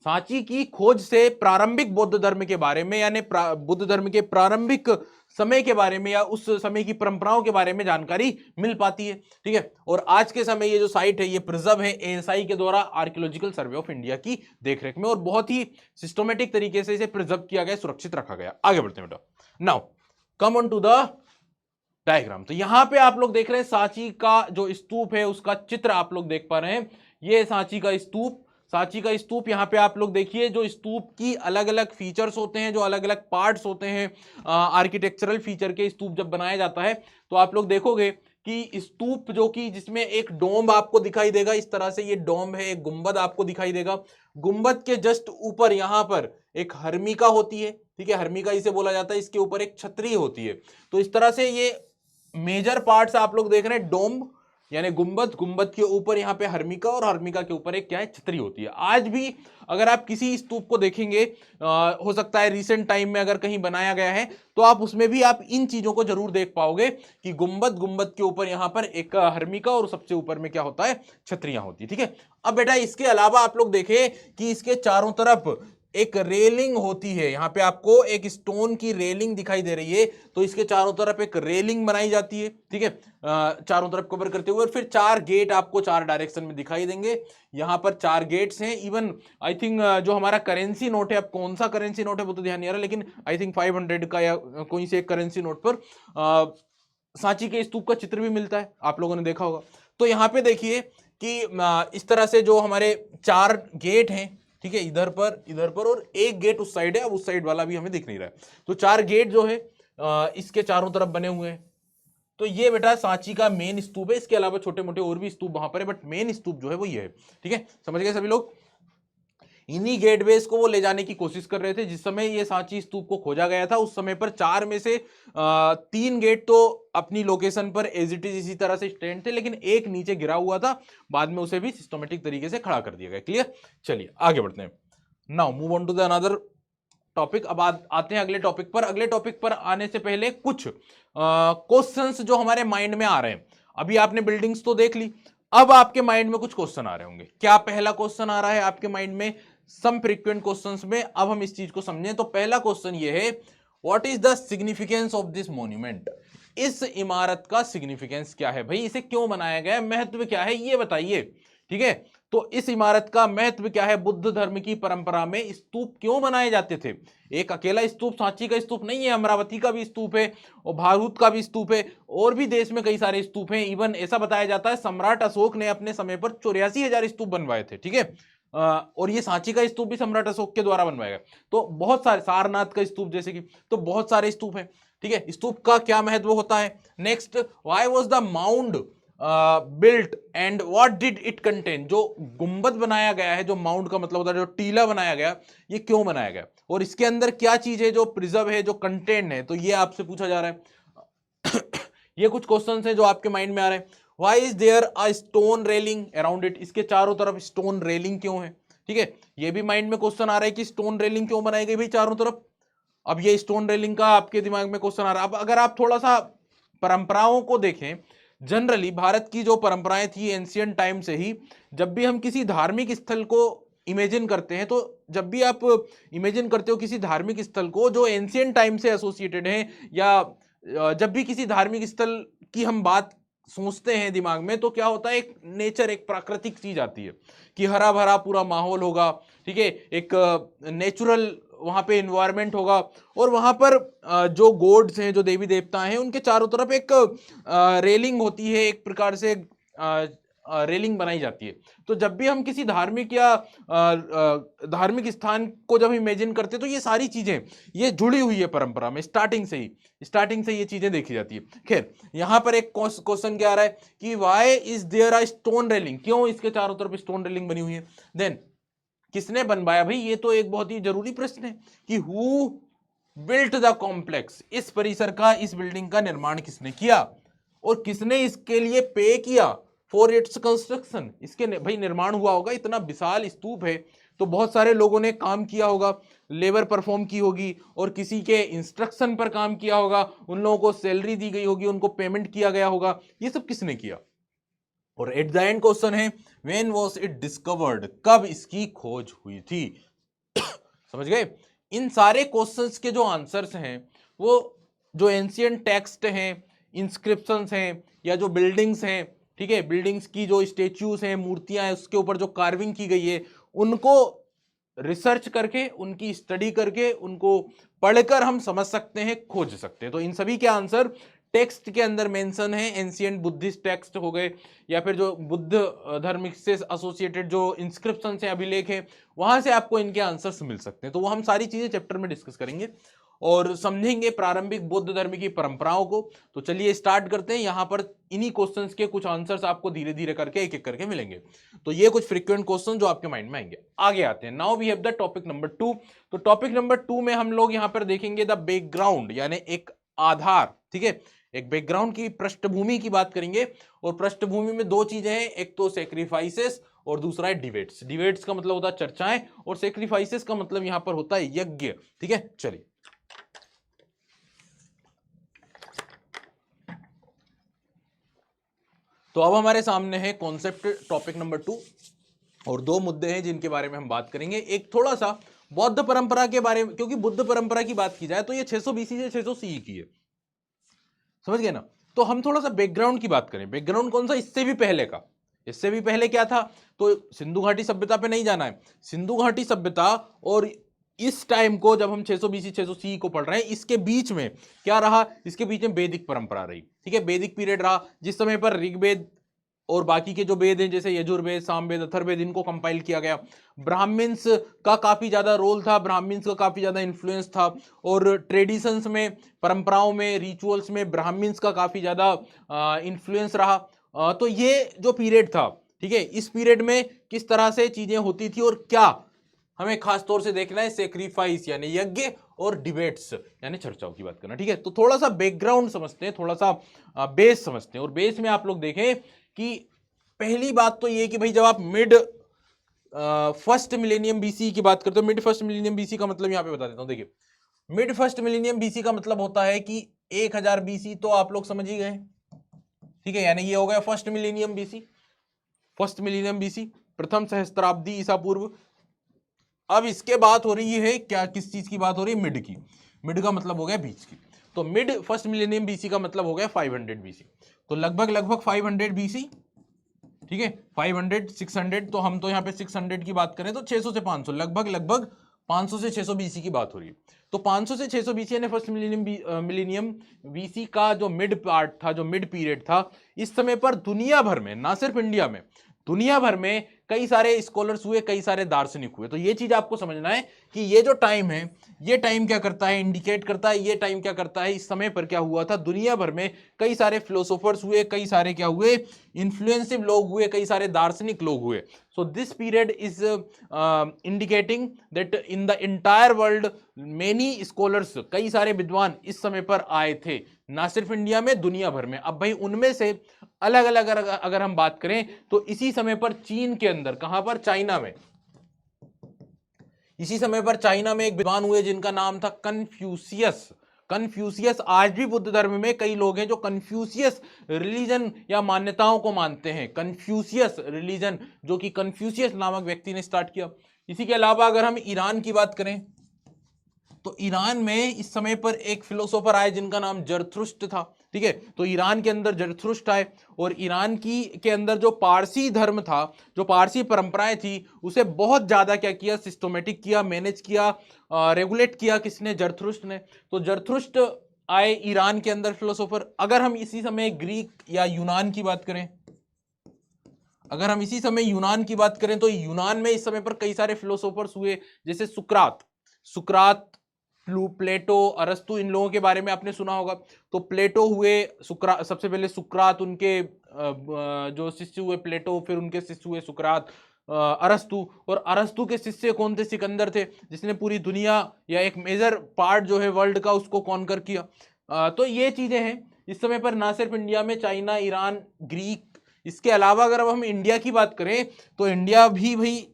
Sanchi की खोज से प्रारंभिक बौद्ध धर्म के बारे में, यानी बुद्ध धर्म के प्रारंभिक समय के बारे में या उस समय की परंपराओं के बारे में जानकारी मिल पाती है। ठीक है, और आज के समय ये जो साइट है ये प्रिजर्व है एएसआई के द्वारा, आर्कियोलॉजिकल सर्वे ऑफ इंडिया की देखरेख में, और बहुत ही सिस्टमेटिक तरीके से इसे प्रिजर्व किया गया, सुरक्षित रखा गया। आगे बढ़ते हैं बेटा। Now come on to the diagram. तो यहां पे आप लोग देख रहे हैं सांची का जो स्तूप है उसका चित्र आप लोग देख पा रहे हैं। ये सांची का स्तूप, सांची का स्तूप। यहाँ पे आप लोग देखिए जो स्तूप की अलग अलग फीचर्स होते हैं, जो अलग अलग पार्ट्स होते हैं आर्किटेक्चरल फीचर के, स्तूप जब बनाया जाता है तो आप लोग देखोगे कि स्तूप जो कि जिसमें एक डोम आपको दिखाई देगा, इस तरह से ये डोम है, एक गुंबद आपको दिखाई देगा। गुंबद के जस्ट ऊपर यहाँ पर एक हर्मिका होती है। ठीक है, हर्मिका इसे बोला जाता है, इसके ऊपर एक छतरी होती है। तो इस तरह से ये मेजर पार्ट्स आप लोग देख रहे हैं, डोम यानी गुंबद, गुंबद के ऊपर यहाँ पे हर्मिका, और हर्मिका के ऊपर एक क्या है? छतरी होती है। आज भी अगर आप किसी स्तूप को देखेंगे, हो सकता है रिसेंट टाइम में अगर कहीं बनाया गया है तो आप उसमें भी आप इन चीजों को जरूर देख पाओगे कि गुंबद, गुंबद के ऊपर यहाँ पर एक हर्मिका, और सबसे ऊपर में क्या होता है? छतरियां होती है। ठीक है, अब बेटा इसके अलावा आप लोग देखें कि इसके चारों तरफ एक रेलिंग होती है। यहाँ पे आपको एक स्टोन की रेलिंग दिखाई दे रही है, तो इसके चारों तरफ एक रेलिंग बनाई जाती है। ठीक है, चारों तरफ कवर करते हुए, और फिर 4 गेट आपको 4 डायरेक्शन में दिखाई देंगे। यहाँ पर 4 गेट्स हैं। इवन आई थिंक जो हमारा करेंसी नोट है, अब कौन सा करेंसी नोट है वो तो ध्यान नहीं आ रहा, लेकिन आई थिंक 500 का या कोई से एक करेंसी नोट पर सांची के स्तूप का चित्र भी मिलता है, आप लोगों ने देखा होगा। तो यहाँ पे देखिए कि इस तरह से जो हमारे 4 गेट हैं, ठीक है, इधर पर और एक गेट उस साइड है, अब उस साइड वाला भी हमें दिख नहीं रहा है। तो 4 गेट जो है इसके चारों तरफ बने हुए हैं। तो ये बेटा सांची का मेन स्तूप है। इसके अलावा छोटे मोटे और भी स्तूप वहां पर है, बट मेन स्तूप जो है वो ये है। ठीक है, समझ गए सभी लोग? इन्हीं गेटवेज को वो ले जाने की कोशिश कर रहे थे। जिस समय ये सांची स्तूप को खोजा गया था उस समय पर 4 में से 3 गेट तो अपनी लोकेशन पर एज इट इज इसी तरह से स्टैंड थे, लेकिन एक नीचे गिरा हुआ था, बाद में उसे भी सिस्टमेटिक तरीके से खड़ा कर दिया गया। क्लियर, चलिए आगे बढ़ते हैं। Now move on to the another topic. अब आते हैं अगले टॉपिक पर। अगले टॉपिक पर आने से पहले कुछ क्वेश्चंस जो हमारे माइंड में आ रहे हैं। अभी आपने बिल्डिंग्स तो देख ली, अब आपके माइंड में कुछ क्वेश्चन आ रहे होंगे। क्या पहला क्वेश्चन आ रहा है आपके माइंड में? सम फ्रीक्वेंट क्वेश्चंस में अब हम इस चीज को समझें तो पहला क्वेश्चन ये है, what is the significance of this monument? इस इमारत का सिग्निफिकेंस क्या है भाई? इसे क्यों बनाया गया है, महत्व क्या है, ये बताइए। ठीक है, तो इस इमारत का महत्व क्या है? बुद्ध धर्म की परंपरा में स्तूप क्यों बनाए जाते थे? एक अकेला स्तूप सांची का स्तूप नहीं है, अमरावती का भी स्तूप है और भारूद का भी स्तूप है, और भी देश में कई सारे स्तूप हैं। इवन ऐसा बताया जाता है सम्राट अशोक ने अपने समय पर 84,000 स्तूप बनवाए थे। ठीक है, और ये सांची का स्तूप भी सम्राट अशोक के द्वारा बनवाया गया। तो बहुत सारे, सारनाथ का स्तूप जैसे कि, तो बहुत सारे स्तूप हैं। ठीक है, स्तूप का क्या महत्व होता है? Next, why was the mound built and what did it contain? जो गुंबद बनाया गया है, जो माउंड का मतलब होता है जो टीला बनाया गया, ये क्यों बनाया गया और इसके अंदर क्या चीज है जो प्रिजर्व है, जो कंटेन है? तो ये आपसे पूछा जा रहा है। ये कुछ क्वेश्चंस हैं जो आपके माइंड में आ रहे हैं। Why is there a stone railing around it? इसके चारों तरफ स्टोन रेलिंग क्यों है? ठीक है, ये भी माइंड में क्वेश्चन आ रहा है कि स्टोन रेलिंग क्यों बनाई गई भाई चारों तरफ। अब ये स्टोन रेलिंग का आपके दिमाग में क्वेश्चन आ रहा है। अब अगर आप थोड़ा सा परंपराओं को देखें, जनरली भारत की जो परंपराएं थी एंशियंट टाइम से ही, जब भी हम किसी धार्मिक स्थल को इमेजिन करते हैं, तो जब भी आप इमेजिन करते हो किसी धार्मिक स्थल को जो एंशियंट टाइम से एसोसिएटेड है, या जब भी किसी धार्मिक स्थल की हम बात सोचते हैं दिमाग में, तो क्या होता है, एक नेचर, एक प्राकृतिक चीज आती है कि हरा भरा पूरा माहौल होगा। ठीक है, एक नेचुरल वहां पे इन्वायरमेंट होगा, और वहां पर जो गॉड्स हैं, जो देवी देवता हैं, उनके चारों तरफ एक रेलिंग होती है, एक प्रकार से रेलिंग बनाई जाती है। तो जब भी हम किसी धार्मिक या धार्मिक स्थान को जब इमेजिन करते हैं, तो ये सारी चीजें ये जुड़ी हुई है परंपरा में, स्टार्टिंग से ये चीजें देखी जाती है। खैर, यहां पर एक क्वेश्चन क्या आ रहा है कि why is there a stone railing? क्यों इसके चारों तरफ स्टोन रेलिंग बनी हुई है? देन किसने बनवाया भाई? ये तो एक बहुत ही जरूरी प्रश्न है कि हु बिल्ट द कॉम्प्लेक्स? इस परिसर का, इस बिल्डिंग का निर्माण किसने किया और किसने इसके लिए पे किया फॉर इट्स कंस्ट्रक्शन? इसके भाई निर्माण हुआ होगा, इतना विशाल स्तूप है तो बहुत सारे लोगों ने काम किया होगा, लेबर परफॉर्म की होगी, और किसी के इंस्ट्रक्शन पर काम किया होगा, उन लोगों को सैलरी दी गई होगी, उनको पेमेंट किया गया होगा। ये सब किसने किया? और एट द एंड क्वेश्चन है, व्हेन वाज इट डिस्कवर्ड? कब इसकी खोज हुई थी? समझ गए? इन सारे क्वेश्चंस के जो आंसर्स हैं, वो जो एंशियंट टेक्स्ट हैं, इंस्क्रिप्शंस हैं, या जो बिल्डिंग्स हैं, ठीक है, बिल्डिंग्स की जो स्टेच्यूज हैं, मूर्तियां हैं, उसके ऊपर जो कार्विंग की गई है, उनको रिसर्च करके, उनकी स्टडी करके, उनको पढ़कर हम समझ सकते हैं, खोज सकते हैं। तो इन सभी के आंसर टेक्स्ट के अंदर मेंशन है। एंशियंट बुद्धिस्ट टेक्स्ट हो गए, या फिर जो बुद्ध धर्म से एसोसिएटेड जो इंस्क्रिप्शन है, अभिलेख है, वहां से आपको इनके आंसर्स मिल सकते हैं। तो वो हम सारी चीजें चैप्टर में डिस्कस करेंगे और समझेंगे प्रारंभिक बौद्ध धर्म की परंपराओं को। तो चलिए स्टार्ट करते हैं। यहां पर इन्हीं क्वेश्चंस के कुछ आंसर्स आपको धीरे धीरे करके एक एक करके मिलेंगे। तो ये कुछ फ्रीक्वेंट क्वेश्चन जो आपके माइंड में आएंगे। आगे आते हैं। Now we have the topic number 2। तो टॉपिक नंबर 2 में हम लोग यहां पर देखेंगे द बैकग्राउंड, यानी एक आधार। ठीक है, एक बैकग्राउंड की, पृष्ठभूमि की बात करेंगे। और पृष्ठभूमि में दो चीजें हैं, एक तो सेक्रीफाइसेस और दूसरा है डिबेट्स। डिबेट्स का मतलब होता है चर्चाएं, और सेक्रीफाइसेस का मतलब यहां पर होता है यज्ञ। ठीक है, चलिए तो अब हमारे सामने है कॉन्सेप्ट टॉपिक नंबर 2, और दो मुद्दे हैं जिनके बारे में हम बात करेंगे। एक थोड़ा सा बौद्ध परंपरा के बारे में, क्योंकि बुद्ध परंपरा की बात की जाए तो ये 600 बीसी से 600 सीई की है, समझ गए ना। तो हम थोड़ा सा बैकग्राउंड की बात करें। बैकग्राउंड कौन सा? इससे भी पहले का। इससे भी पहले क्या था? तो सिंधु घाटी सभ्यता पे नहीं जाना है। सिंधु घाटी सभ्यता और इस टाइम को जब हम 600 बीसी 600 सी को पढ़ रहे हैं, इसके बीच में क्या रहा? इसके बीच में वैदिक परंपरा रही। ठीक है, वैदिक पीरियड रहा, जिस समय पर ऋग्वेद और बाकी के जो वेद हैं जैसे यजुर्वेद, सामवेद, अथर्ववेद, इनको कंपाइल किया गया। ब्राह्मण्स का काफी ज्यादा रोल था, ब्राह्मण्स का काफी ज्यादा इन्फ्लुएंस था, और ट्रेडिशंस में, परंपराओं में, रिचुअल्स में ब्राह्मण्स का काफी ज्यादा इन्फ्लुएंस रहा। तो ये जो पीरियड था, ठीक है, इस पीरियड में किस तरह से चीजें होती थी और क्या हमें खास तौर से देखना है सेक्रीफाइस यानी यज्ञ और डिबेट्स यानी चर्चाओं की बात करना, ठीक है। तो थोड़ा सा बैकग्राउंड समझते हैं, थोड़ा सा बेस समझते हैं। और बेस में आप लोग देखें कि पहली बात तो ये कि भाई जब आप मिड फर्स्ट मिलेनियम बीसी की बात करते हो, मिड फर्स्ट मिलेनियम बीसी का मतलब यहां पे बता देता हूं। देखिए मिड फर्स्ट मिलेनियम बीसी का मतलब होता है कि 1000 बीसी तो आप लोग समझ ही गए, ठीक है। यानी ये हो गया first millennium BC, first millennium BC, प्रथम सहस्त्राब्दी ईसा पूर्व। अब इसके बात हो रही है क्या, किस चीज की बात हो रही है, मिड की। मिड का मतलब हो गया बीच की। तो मिड फर्स्ट मिलेनियम बीसी का मतलब हो गया 500 बीसी। तो लगभग लगभग 500 बीसी, ठीक है। 500 600, तो हम तो यहाँ पे 600 की बात करें तो 600 से 500, लगभग लगभग 500 से 600 बीसी की बात हो रही है। तो 500 से 600 बीसी यानी फर्स्ट मिलेनियम बीसी का जो मिड पार्ट था, जो मिड पीरियड था, इस समय पर दुनिया भर में, ना सिर्फ इंडिया में, दुनिया भर में कई सारे स्कॉलर्स हुए, कई सारे दार्शनिक हुए। तो ये चीज आपको समझना है कि ये जो टाइम है, ये टाइम क्या करता है, इंडिकेट करता है, ये टाइम क्या करता है, इस समय पर क्या हुआ था, दुनिया भर में कई सारे फिलोसोफर्स हुए, कई सारे क्या हुए, इन्फ्लुएंसिव लोग हुए, कई सारे दार्शनिक लोग हुए। So this period is indicating that in the entire world many scholars, कई सारे विद्वान इस समय पर आए थे, ना सिर्फ इंडिया में, दुनिया भर में। अब भाई उनमें से अलग अलग अगर हम बात करें तो इसी समय पर चीन के अंदर, कहां पर, चाइना में, इसी समय पर चाइना में एक विद्वान हुए जिनका नाम था कन्फ्यूशियस। कन्फ्यूशियस, आज भी बुद्ध धर्म में कई लोग हैं जो कन्फ्यूशियस रिलीजन या मान्यताओं को मानते हैं। कन्फ्यूशियस रिलीजन जो कि कन्फ्यूशियस नामक व्यक्ति ने स्टार्ट किया। इसी के अलावा अगर हम ईरान की बात करें तो ईरान में इस समय पर एक फिलोसोफर आए जिनका नाम जरथुष्ट्र था, ठीक है। तो ईरान के अंदर जरथुष्ट्र आए और ईरान की के अंदर जो पारसी धर्म था, जो पारसी परंपराएं थी, उसे बहुत ज्यादा क्या किया, सिस्टमेटिक किया, मैनेज किया, रेगुलेट किया, किसने, जरथुष्ट्र ने। तो जरथुष्ट्र आए ईरान के अंदर फिलोसोफर। अगर हम इसी समय ग्रीक या यूनान की बात करें, अगर हम इसी समय यूनान की बात करें तो यूनान में इस समय पर कई सारे फिलोसोफर्स हुए, जैसे सुकरात, सुकरात, प्लेटो, अरस्तु, इन लोगों के बारे में आपने सुना होगा। तो प्लेटो हुए, सबसे पहले सुकरात, उनके जो शिष्य हुए प्लेटो, फिर उनके शिष्य हुए सुकरात, अरस्तु। और अरस्तु के शिष्य कौन थे, सिकंदर थे, जिसने पूरी दुनिया या एक मेजर पार्ट जो है वर्ल्ड का उसको कॉन्कर किया। तो ये चीजें हैं इस समय पर, ना सिर्फ इंडिया में, चाइना, ईरान, ग्रीक। इसके अलावा अगर अब हम इंडिया की बात करें तो इंडिया भी भाई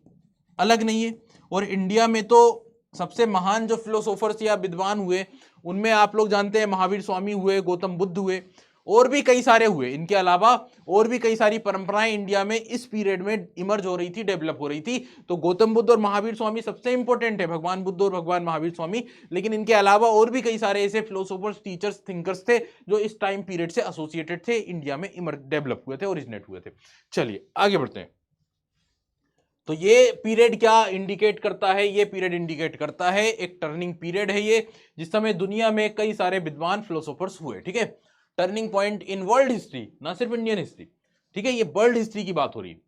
अलग नहीं है। और इंडिया में तो सबसे महान जो फिलोसोफर्स या विद्वान हुए उनमें आप लोग जानते हैं महावीर स्वामी हुए, गौतम बुद्ध हुए, और भी कई सारे हुए। इनके अलावा और भी कई सारी परंपराएं इंडिया में इस पीरियड में इमर्ज हो रही थी, डेवलप हो रही थी। तो गौतम बुद्ध और महावीर स्वामी सबसे इंपॉर्टेंट है, भगवान बुद्ध और भगवान महावीर स्वामी। लेकिन इनके अलावा और भी कई सारे ऐसे फिलोसोफर्स, टीचर्स, थिंकर्स थे जो इस टाइम पीरियड से एसोसिएटेड थे, इंडिया में डेवलप हुए थे, ओरिजिनेट हुए थे। चलिए आगे बढ़ते हैं। तो ये पीरियड क्या इंडिकेट करता है, ये पीरियड इंडिकेट करता है एक टर्निंग पीरियड है ये, जिस समय दुनिया में कई सारे विद्वान फिलोसोफर्स हुए, ठीक है। Turning point in world history, ना सिर्फ इंडियन हिस्ट्री, ठीक है, ये वर्ल्ड हिस्ट्री की बात हो रही है।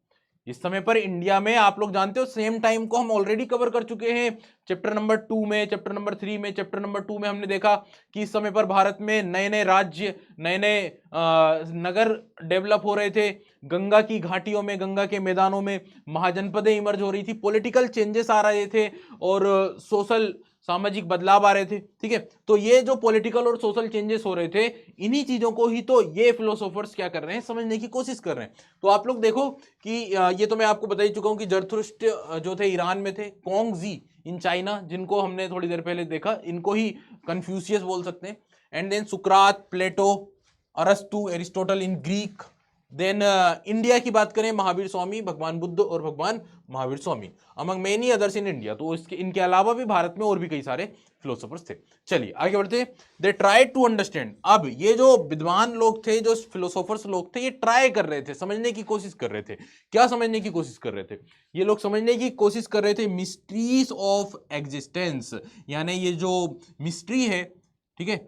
इस समय पर इंडिया में आप लोग जानते हो सेम टाइम को हम ऑलरेडी कवर कर चुके हैं चैप्टर नंबर 2 में, चैप्टर नंबर 3 में। चैप्टर नंबर 2 में हमने देखा कि इस समय पर भारत में नए नए राज्य, नए नए नगर डेवलप हो रहे थे, गंगा की घाटियों में, गंगा के मैदानों में महाजनपदें इमर्ज हो रही थी, पॉलिटिकल चेंजेस आ रहे थे और सोशल, सामाजिक बदलाव आ रहे थे, ठीक है। तो ये जो पॉलिटिकल और सोशल चेंजेस हो रहे थे, इन्हीं चीजों को ही तो ये फिलोसोफर्स क्या कर रहे हैं, समझने की कोशिश कर रहे हैं। तो आप लोग देखो कि ये तो मैं आपको बता ही चुका हूं कि जरथुष्ट्र जो थे ईरान में थे, कोंगजी इन चाइना, जिनको हमने थोड़ी देर पहले देखा, इनको ही कन्फ्यूशियस बोल सकते हैं। एंड देन सुकरात, प्लेटो, अरस्तु, Aristotle in Greek. Then India की बात करें, महावीर स्वामी, भगवान बुद्ध और भगवान Mahavir Swami, among many others in India. तो इसके इनके अलावा भी भारत में और भी कई सारे फिलोसोफर्स थे। चलिए आगे बढ़ते हैं। They try to understand. अब ये जो विद्वान लोग थे, जो फिलोसोफर्स लोग थे, ये ट्राई कर रहे थे, समझने की कोशिश कर रहे थे। क्या समझने की कोशिश कर रहे थे ये लोग? समझने की कोशिश कर रहे थे मिस्ट्रीज ऑफ एग्जिस्टेंस, यानी ये जो मिस्ट्री है, ठीक है,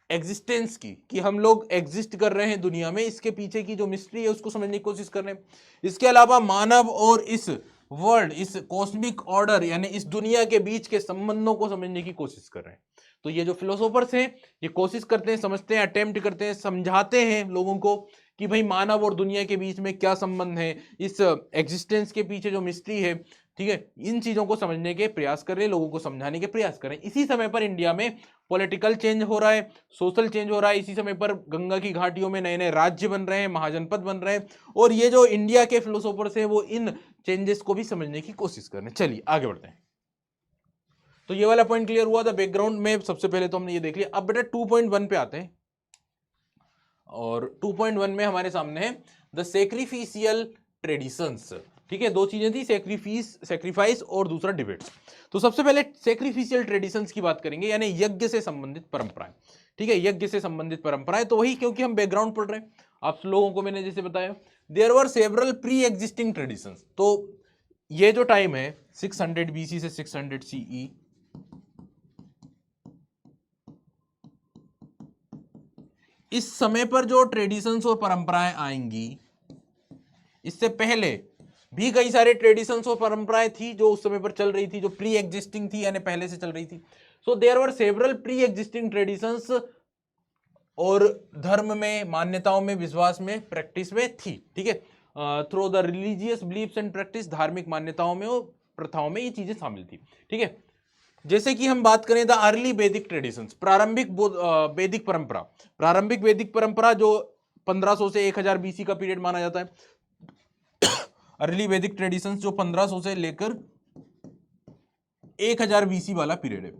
एग्जिस्टेंस की, कि हम लोग एग्जिस्ट कर रहे हैं दुनिया में, इसके पीछे की जो मिस्ट्री है उसको समझने की कोशिश कर रहे हैं। इसके अलावा मानव और इस वर्ल्ड, इस कॉस्मिक ऑर्डर यानी इस दुनिया के बीच के संबंधों को समझने की कोशिश कर रहे हैं। तो ये जो फिलोसोफर्स हैं ये कोशिश करते हैं, समझते हैं, अटेम्प्ट करते हैं, समझाते हैं लोगों को कि भाई मानव और दुनिया के बीच में क्या संबंध है, इस एग्जिस्टेंस के पीछे जो मिस्ट्री है, ठीक है, इन चीजों को समझने के प्रयास कर रहे हैं, लोगों को समझाने के प्रयास कर रहे हैं। इसी समय पर इंडिया में पॉलिटिकल चेंज हो रहा है, सोशल चेंज हो रहा है, इसी समय पर गंगा की घाटियों में नए नए राज्य बन रहे हैं, महाजनपद बन रहे हैं, और ये जो इंडिया के फिलोसोफर्स हैं वो इन चेंजेस को भी समझने की कोशिश कर रहे हैं। चलिए आगे बढ़ते हैं। तो ये वाला पॉइंट क्लियर हुआ था बैकग्राउंड में, सबसे पहले तो हमने ये देख लिया। अब बेटा 2.1 पे आते हैं, और 2.1 में हमारे सामने है द सेक्रीफिशियल ट्रेडिशंस। ठीक है, दो चीजें थी, सेक्रीफाइस और दूसरा डिबेट्स। तो सबसे पहले सेक्रीफिशियल ट्रेडिशंस की बात करेंगे, यानी यज्ञ से संबंधित परंपराएं। ठीक है, यज्ञ से संबंधित परंपराएं, तो वही क्योंकि हम बैकग्राउंड पढ़ रहे हैं, आप लोगों को मैंने जैसे बताया there were several pre existing traditions. तो ये जो टाइम है 600 BC से 600 CE, इस समय पर जो ट्रेडिशंस और परंपराएं आएंगी, इससे पहले भी कई सारे ट्रेडिशंस और परंपराएं थी जो उस समय पर चल रही थी, जो प्री एग्जिस्टिंग थी, यानी पहले से चल रही थी। So there were several pre existing traditions, और धर्म में, मान्यताओं में, विश्वास में, प्रैक्टिस में थी। ठीक है, through the religious beliefs and practice, धार्मिक मान्यताओं में और प्रथाओं में ये चीजें शामिल थी। ठीक है, जैसे कि हम बात करें द अर्ली वैदिक ट्रेडिशंस, प्रारंभिक वैदिक परंपरा। प्रारंभिक वैदिक परंपरा जो 1500 से 1000 BC का पीरियड माना जाता है। अर्ली वैदिक ट्रेडिशंस जो 1500 से लेकर 1000 BC वाला पीरियड है।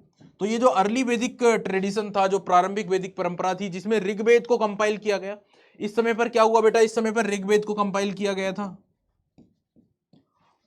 तो ये जो अर्ली वैदिक ट्रेडिशन था, जो प्रारंभिक वैदिक परंपरा थी, जिसमें ऋग्वेद को कंपाइल किया गया। इस समय पर क्या हुआ बेटा, इस समय पर ऋग्वेद को कंपाइल किया गया था,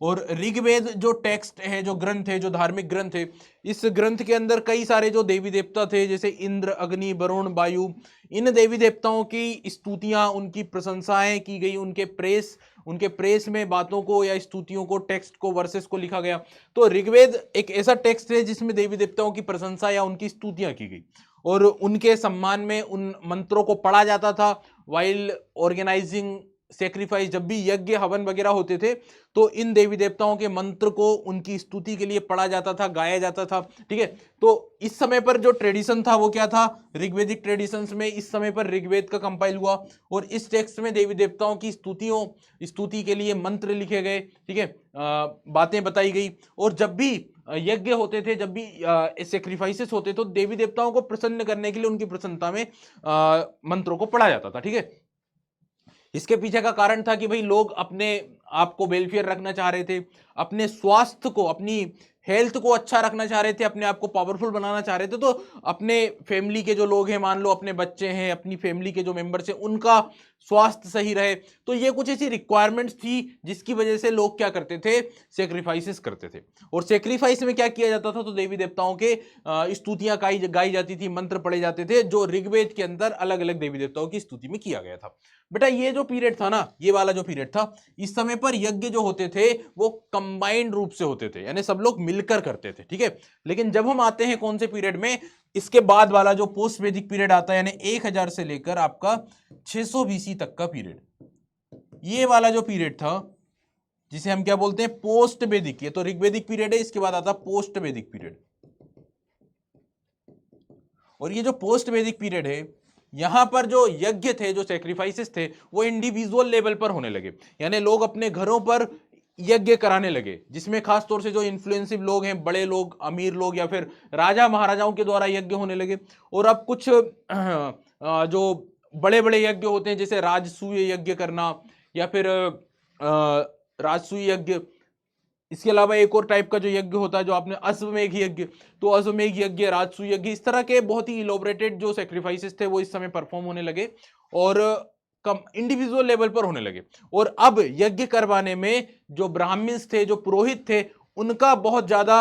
और ऋग्वेद जो टेक्स्ट है, जो ग्रंथ है, जो धार्मिक ग्रंथ है, इस ग्रंथ के अंदर कई सारे जो देवी देवता थे, जैसे इंद्र, अग्नि, वरुण, वायु, इन देवी देवताओं की स्तुतियां, उनकी प्रशंसाएं की गई, उनके प्रेस में बातों को या स्तुतियों को, टेक्स्ट को, वर्सेस को लिखा गया। तो ऋग्वेद एक ऐसा टेक्स्ट है जिसमें देवी देवताओं की प्रशंसा या उनकी स्तुतियां की गई, और उनके सम्मान में उन मंत्रों को पढ़ा जाता था वाइल ऑर्गेनाइजिंग सेक्रीफाइस। जब भी यज्ञ हवन वगैरह होते थे तो इन देवी देवताओं के मंत्र को उनकी स्तुति के लिए पढ़ा जाता था, गाया जाता था। ठीक है, तो इस समय पर जो ट्रेडिशन था वो क्या था, ऋग्वेदिक ट्रेडिशंस में इस समय पर ऋग्वेद का कंपाइल हुआ, और इस टेक्स्ट में देवी देवताओं की स्तुति के लिए मंत्र लिखे गए। ठीक है, बातें बताई गई, और जब भी यज्ञ होते थे, जब भी सेक्रीफाइसेस होते तो देवी देवताओं को प्रसन्न करने के लिए उनकी प्रसन्नता में मंत्रों को पढ़ा जाता था। ठीक है, इसके पीछे का कारण था कि भाई लोग अपने आप को वेलफेयर रखना चाह रहे थे, अपने स्वास्थ्य को, अपनी हेल्थ को अच्छा रखना चाह रहे थे, अपने आप को पावरफुल बनाना चाह रहे थे। तो अपने फैमिली के जो लोग हैं, मान लो अपने बच्चे हैं, अपनी फैमिली के जो मेंबर्स हैं, उनका स्वास्थ्य सही रहे। तो ये कुछ ऐसी रिक्वायरमेंट्स थी जिसकी वजह से लोग क्या करते थे, सेक्रीफाइसेस करते थे। और सेक्रीफाइस में क्या किया जाता था, तो देवी देवताओं के स्तुतियां गाई जाती थी, मंत्र पढ़े जाते थे, जो ऋग्वेद के अंदर अलग अलग देवी देवताओं की स्तुति में किया गया था। बेटा ये जो पीरियड था ना, ये वाला जो पीरियड था, इस समय पर यज्ञ जो होते थे वो कंबाइंड रूप से होते थे, यानी सब लोग मिलकर करते थे। ठीक है, लेकिन जब हम आते हैं कौन से पीरियड में, इसके बाद वाला जो पोस्ट वैदिक पीरियड आता है, यानी 1000 से लेकर आपका 600 BC तक का पीरियड, ये वाला जो पीरियड था जिसे हम क्या बोलते हैं, पोस्ट वैदिक। ये तो ऋग्वेदिक पीरियड है, इसके बाद आता पोस्ट वैदिक पीरियड। और ये जो पोस्ट वैदिक पीरियड है, यहां पर जो यज्ञ थे, जो सेक्रीफाइसेस थे, वो इंडिविजुअल लेवल पर होने लगे, यानी लोग अपने घरों पर यज्ञ कराने लगे, जिसमें खास तौर से जो इन्फ्लुएंसिव लोग हैं, बड़े लोग, अमीर लोग, या फिर राजा महाराजाओं के द्वारा यज्ञ होने लगे। और अब कुछ जो बड़े बड़े यज्ञ होते हैं, जैसे राजसूय यज्ञ करना, या फिर राजसूय यज्ञ, इसके अलावा एक और टाइप का जो यज्ञ होता है जो आपने अश्वमेघ यज्ञ, तो अश्वमेघ यज्ञ, राजसूय यज्ञ, इस तरह के बहुत ही इलोबरेटेड जो सेक्रीफाइसेस थे वो इस समय परफॉर्म होने लगे, और कम इंडिविजुअल लेवल पर होने लगे। और अब यज्ञ करवाने में जो ब्राह्मण्स थे, जो पुरोहित थे, उनका बहुत ज्यादा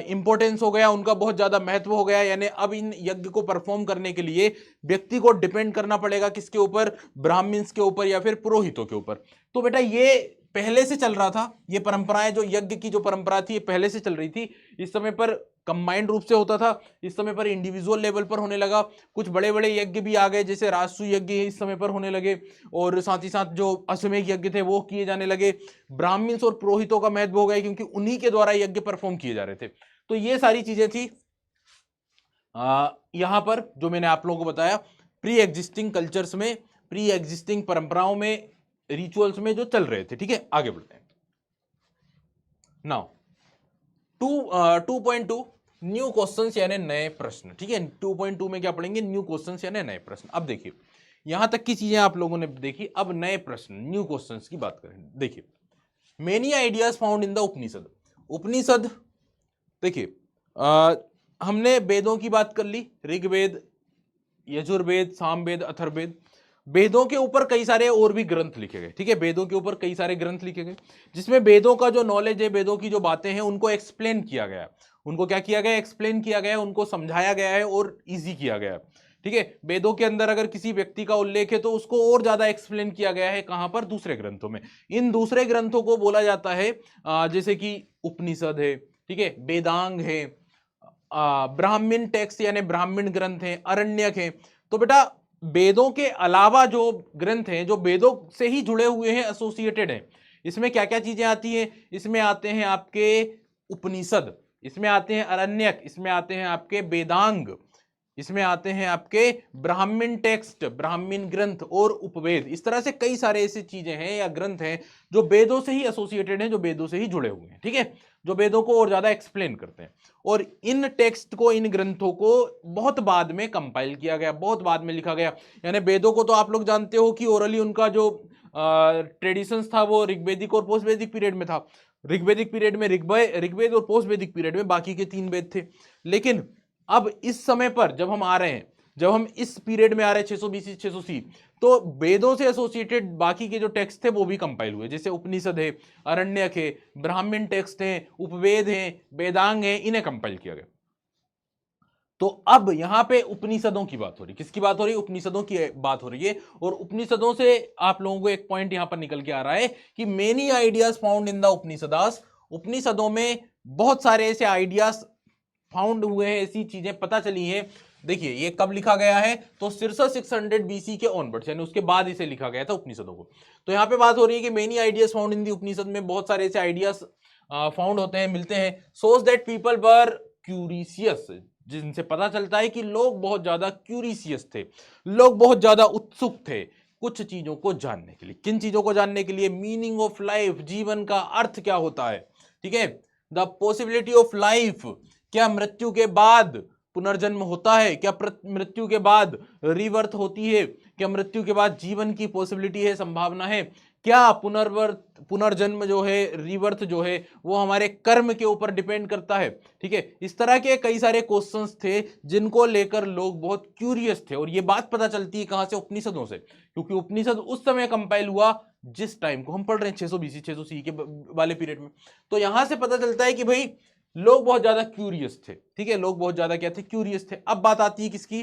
इंपॉर्टेंस हो गया, उनका बहुत ज्यादा महत्व हो गया। यानी अब इन यज्ञ को परफॉर्म करने के लिए व्यक्ति को डिपेंड करना पड़ेगा किसके ऊपर, ब्राह्मण्स के ऊपर या फिर पुरोहितों के ऊपर। तो बेटा ये पहले से चल रहा था, ये परंपराएं, जो यज्ञ की जो परंपरा थी, ये पहले से चल रही थी। इस समय पर कंबाइंड रूप से होता था, इस समय पर इंडिविजुअल लेवल पर होने लगा। कुछ बड़े बड़े यज्ञ भी आ गए, जैसे राजसूय यज्ञ इस समय पर होने लगे, और साथ ही साथ जो अश्वमेध यज्ञ थे वो किए जाने लगे। ब्राह्मण्स और पुरोहितों का महत्व हो गया, क्योंकि उन्हीं के द्वारा यज्ञ परफॉर्म किए जा रहे थे। तो ये सारी चीजें थी यहां पर जो मैंने आप लोगों को बताया, प्री एग्जिस्टिंग कल्चर्स में, प्री एग्जिस्टिंग परंपराओं में, रिचुअल्स में जो चल रहे थे। ठीक है, आगे बढ़ते हैं। नाउ 2.2 न्यू क्वेश्चंस यानी नए प्रश्न। ठीक है, 2.2 में क्या पढ़ेंगे? न्यू क्वेश्चंस यानी नए प्रश्न। अब देखिए यहां तक की चीजें आप लोगों ने देखी, अब नए प्रश्न न्यू क्वेश्चंस की बात करें। देखिए many ideas found in the Upanishad. Upanishad देखिए हमने वेदों की बात कर ली, ऋग्वेद, यजुर्वेद, सामवेद, अथर्ववेद। वेदों के ऊपर कई सारे और भी ग्रंथ लिखे गए। ठीक है, वेदों के ऊपर कई सारे ग्रंथ लिखे गए जिसमें वेदों का जो नॉलेज है, वेदों की जो बातें हैं उनको एक्सप्लेन किया गया। उनको क्या किया गया? एक्सप्लेन किया गया, उनको समझाया गया है और इजी किया गया। ठीक है, वेदों के अंदर अगर किसी व्यक्ति का उल्लेख है तो उसको और ज्यादा एक्सप्लेन किया गया है। कहां पर? दूसरे ग्रंथों में। इन दूसरे ग्रंथों को बोला जाता है जैसे कि उपनिषद है, ठीक है, वेदांग है, ब्राह्मण टेक्स्ट यानी ब्राह्मण ग्रंथ हैं, अरण्यक हैं। तो बेटा वेदों के अलावा जो ग्रंथ हैं जो वेदों से ही जुड़े हुए हैं, एसोसिएटेड हैं, इसमें क्या क्या चीजें आती हैं? इसमें आते हैं आपके उपनिषद, इसमें आते हैं अरण्यक, इसमें आते हैं आपके वेदांग, इसमें आते हैं आपके ब्राह्मण टेक्स्ट, ब्राह्मण ग्रंथ और उपवेद। इस तरह से कई सारे ऐसी चीजें हैं या ग्रंथ हैं जो वेदों से ही एसोसिएटेड हैं, जो वेदों से ही जुड़े हुए हैं। ठीक है, जो वेदों को और ज्यादा एक्सप्लेन करते हैं। और इन टेक्स्ट को, इन ग्रंथों को बहुत बाद में कंपाइल किया गया, बहुत बाद में लिखा गया। यानी वेदों को तो आप लोग जानते हो कि ओरली उनका जो ट्रेडिशंस था वो ऋग्वेदिक और पोस्ट वैदिक पीरियड में था। ऋग्वेदिक पीरियड में ऋग्वेद और पोस्ट वैदिक पीरियड में बाकी के 3 वेद थे। लेकिन अब इस समय पर जब हम आ रहे हैं, जब हम इस पीरियड में आ रहे हैं 600 बीसी 600 सी, तो वेदों से एसोसिएटेड बाकी के जो टेक्स्ट थे वो भी कंपाइल हुए। जैसे उपनिषद है, अरण्यक है, ब्राह्मण टेक्स्ट हैं, उपवेद हैं, वेदांग हैं, इन्हें कंपाइल किया गया। तो अब यहां पे उपनिषदों की बात हो रही, किसकी बात हो रही? उपनिषदों की बात हो रही है। और उपनिषदों से आप लोगों को एक पॉइंट यहां पर निकल के आ रहा है कि many ideas found in the Upanishads. उपनिषदों में बहुत सारे ऐसे आइडियाज फाउंड हुए हैं, ऐसी चीजें पता चली हैं। देखिए ये कब लिखा गया है? तो सिरसा 600 बीसी के ऑनवर्ड्स, यानी उसके बाद इसे लिखा गया था उपनिषदों को। तो यहां पे बात हो रही है कि मेनी आइडियाज फाउंड इन दी उपनिषद में बहुत सारे ऐसे आइडियाज फाउंड होते हैं, मिलते हैं। सोच दैट पीपल वर क्यूरियस, जिनसे पता चलता है कि लोग बहुत ज्यादा क्यूरियस थे, लोग बहुत ज्यादा उत्सुक थे कुछ चीजों को जानने के लिए। किन चीजों को जानने के लिए? मीनिंग ऑफ लाइफ, जीवन का अर्थ क्या होता है। ठीक है, द पॉसिबिलिटी ऑफ लाइफ, क्या मृत्यु के बाद पुनर्जन्म होता है? क्या मृत्यु के बाद रीबर्थ होती है? क्या मृत्यु के बाद जीवन की पॉसिबिलिटी है, संभावना है? क्या पुनर्जन्म जो है, रीबर्थ जो है, वो हमारे कर्म के ऊपर डिपेंड करता है? ठीक है, इस तरह के कई सारे क्वेश्चंस थे जिनको लेकर लोग बहुत क्यूरियस थे। और ये बात पता चलती है कहां से? उपनिषदों से, क्योंकि उपनिषद उस समय कंपाइल हुआ जिस टाइम को हम पढ़ रहे हैं, 600 बीसी 600 सी के वाले पीरियड में। तो यहां से पता चलता है कि भाई लोग बहुत ज्यादा क्यूरियस थे। ठीक है, लोग बहुत ज्यादा क्या थे? क्यूरियस थे। अब बात आती है किसकी?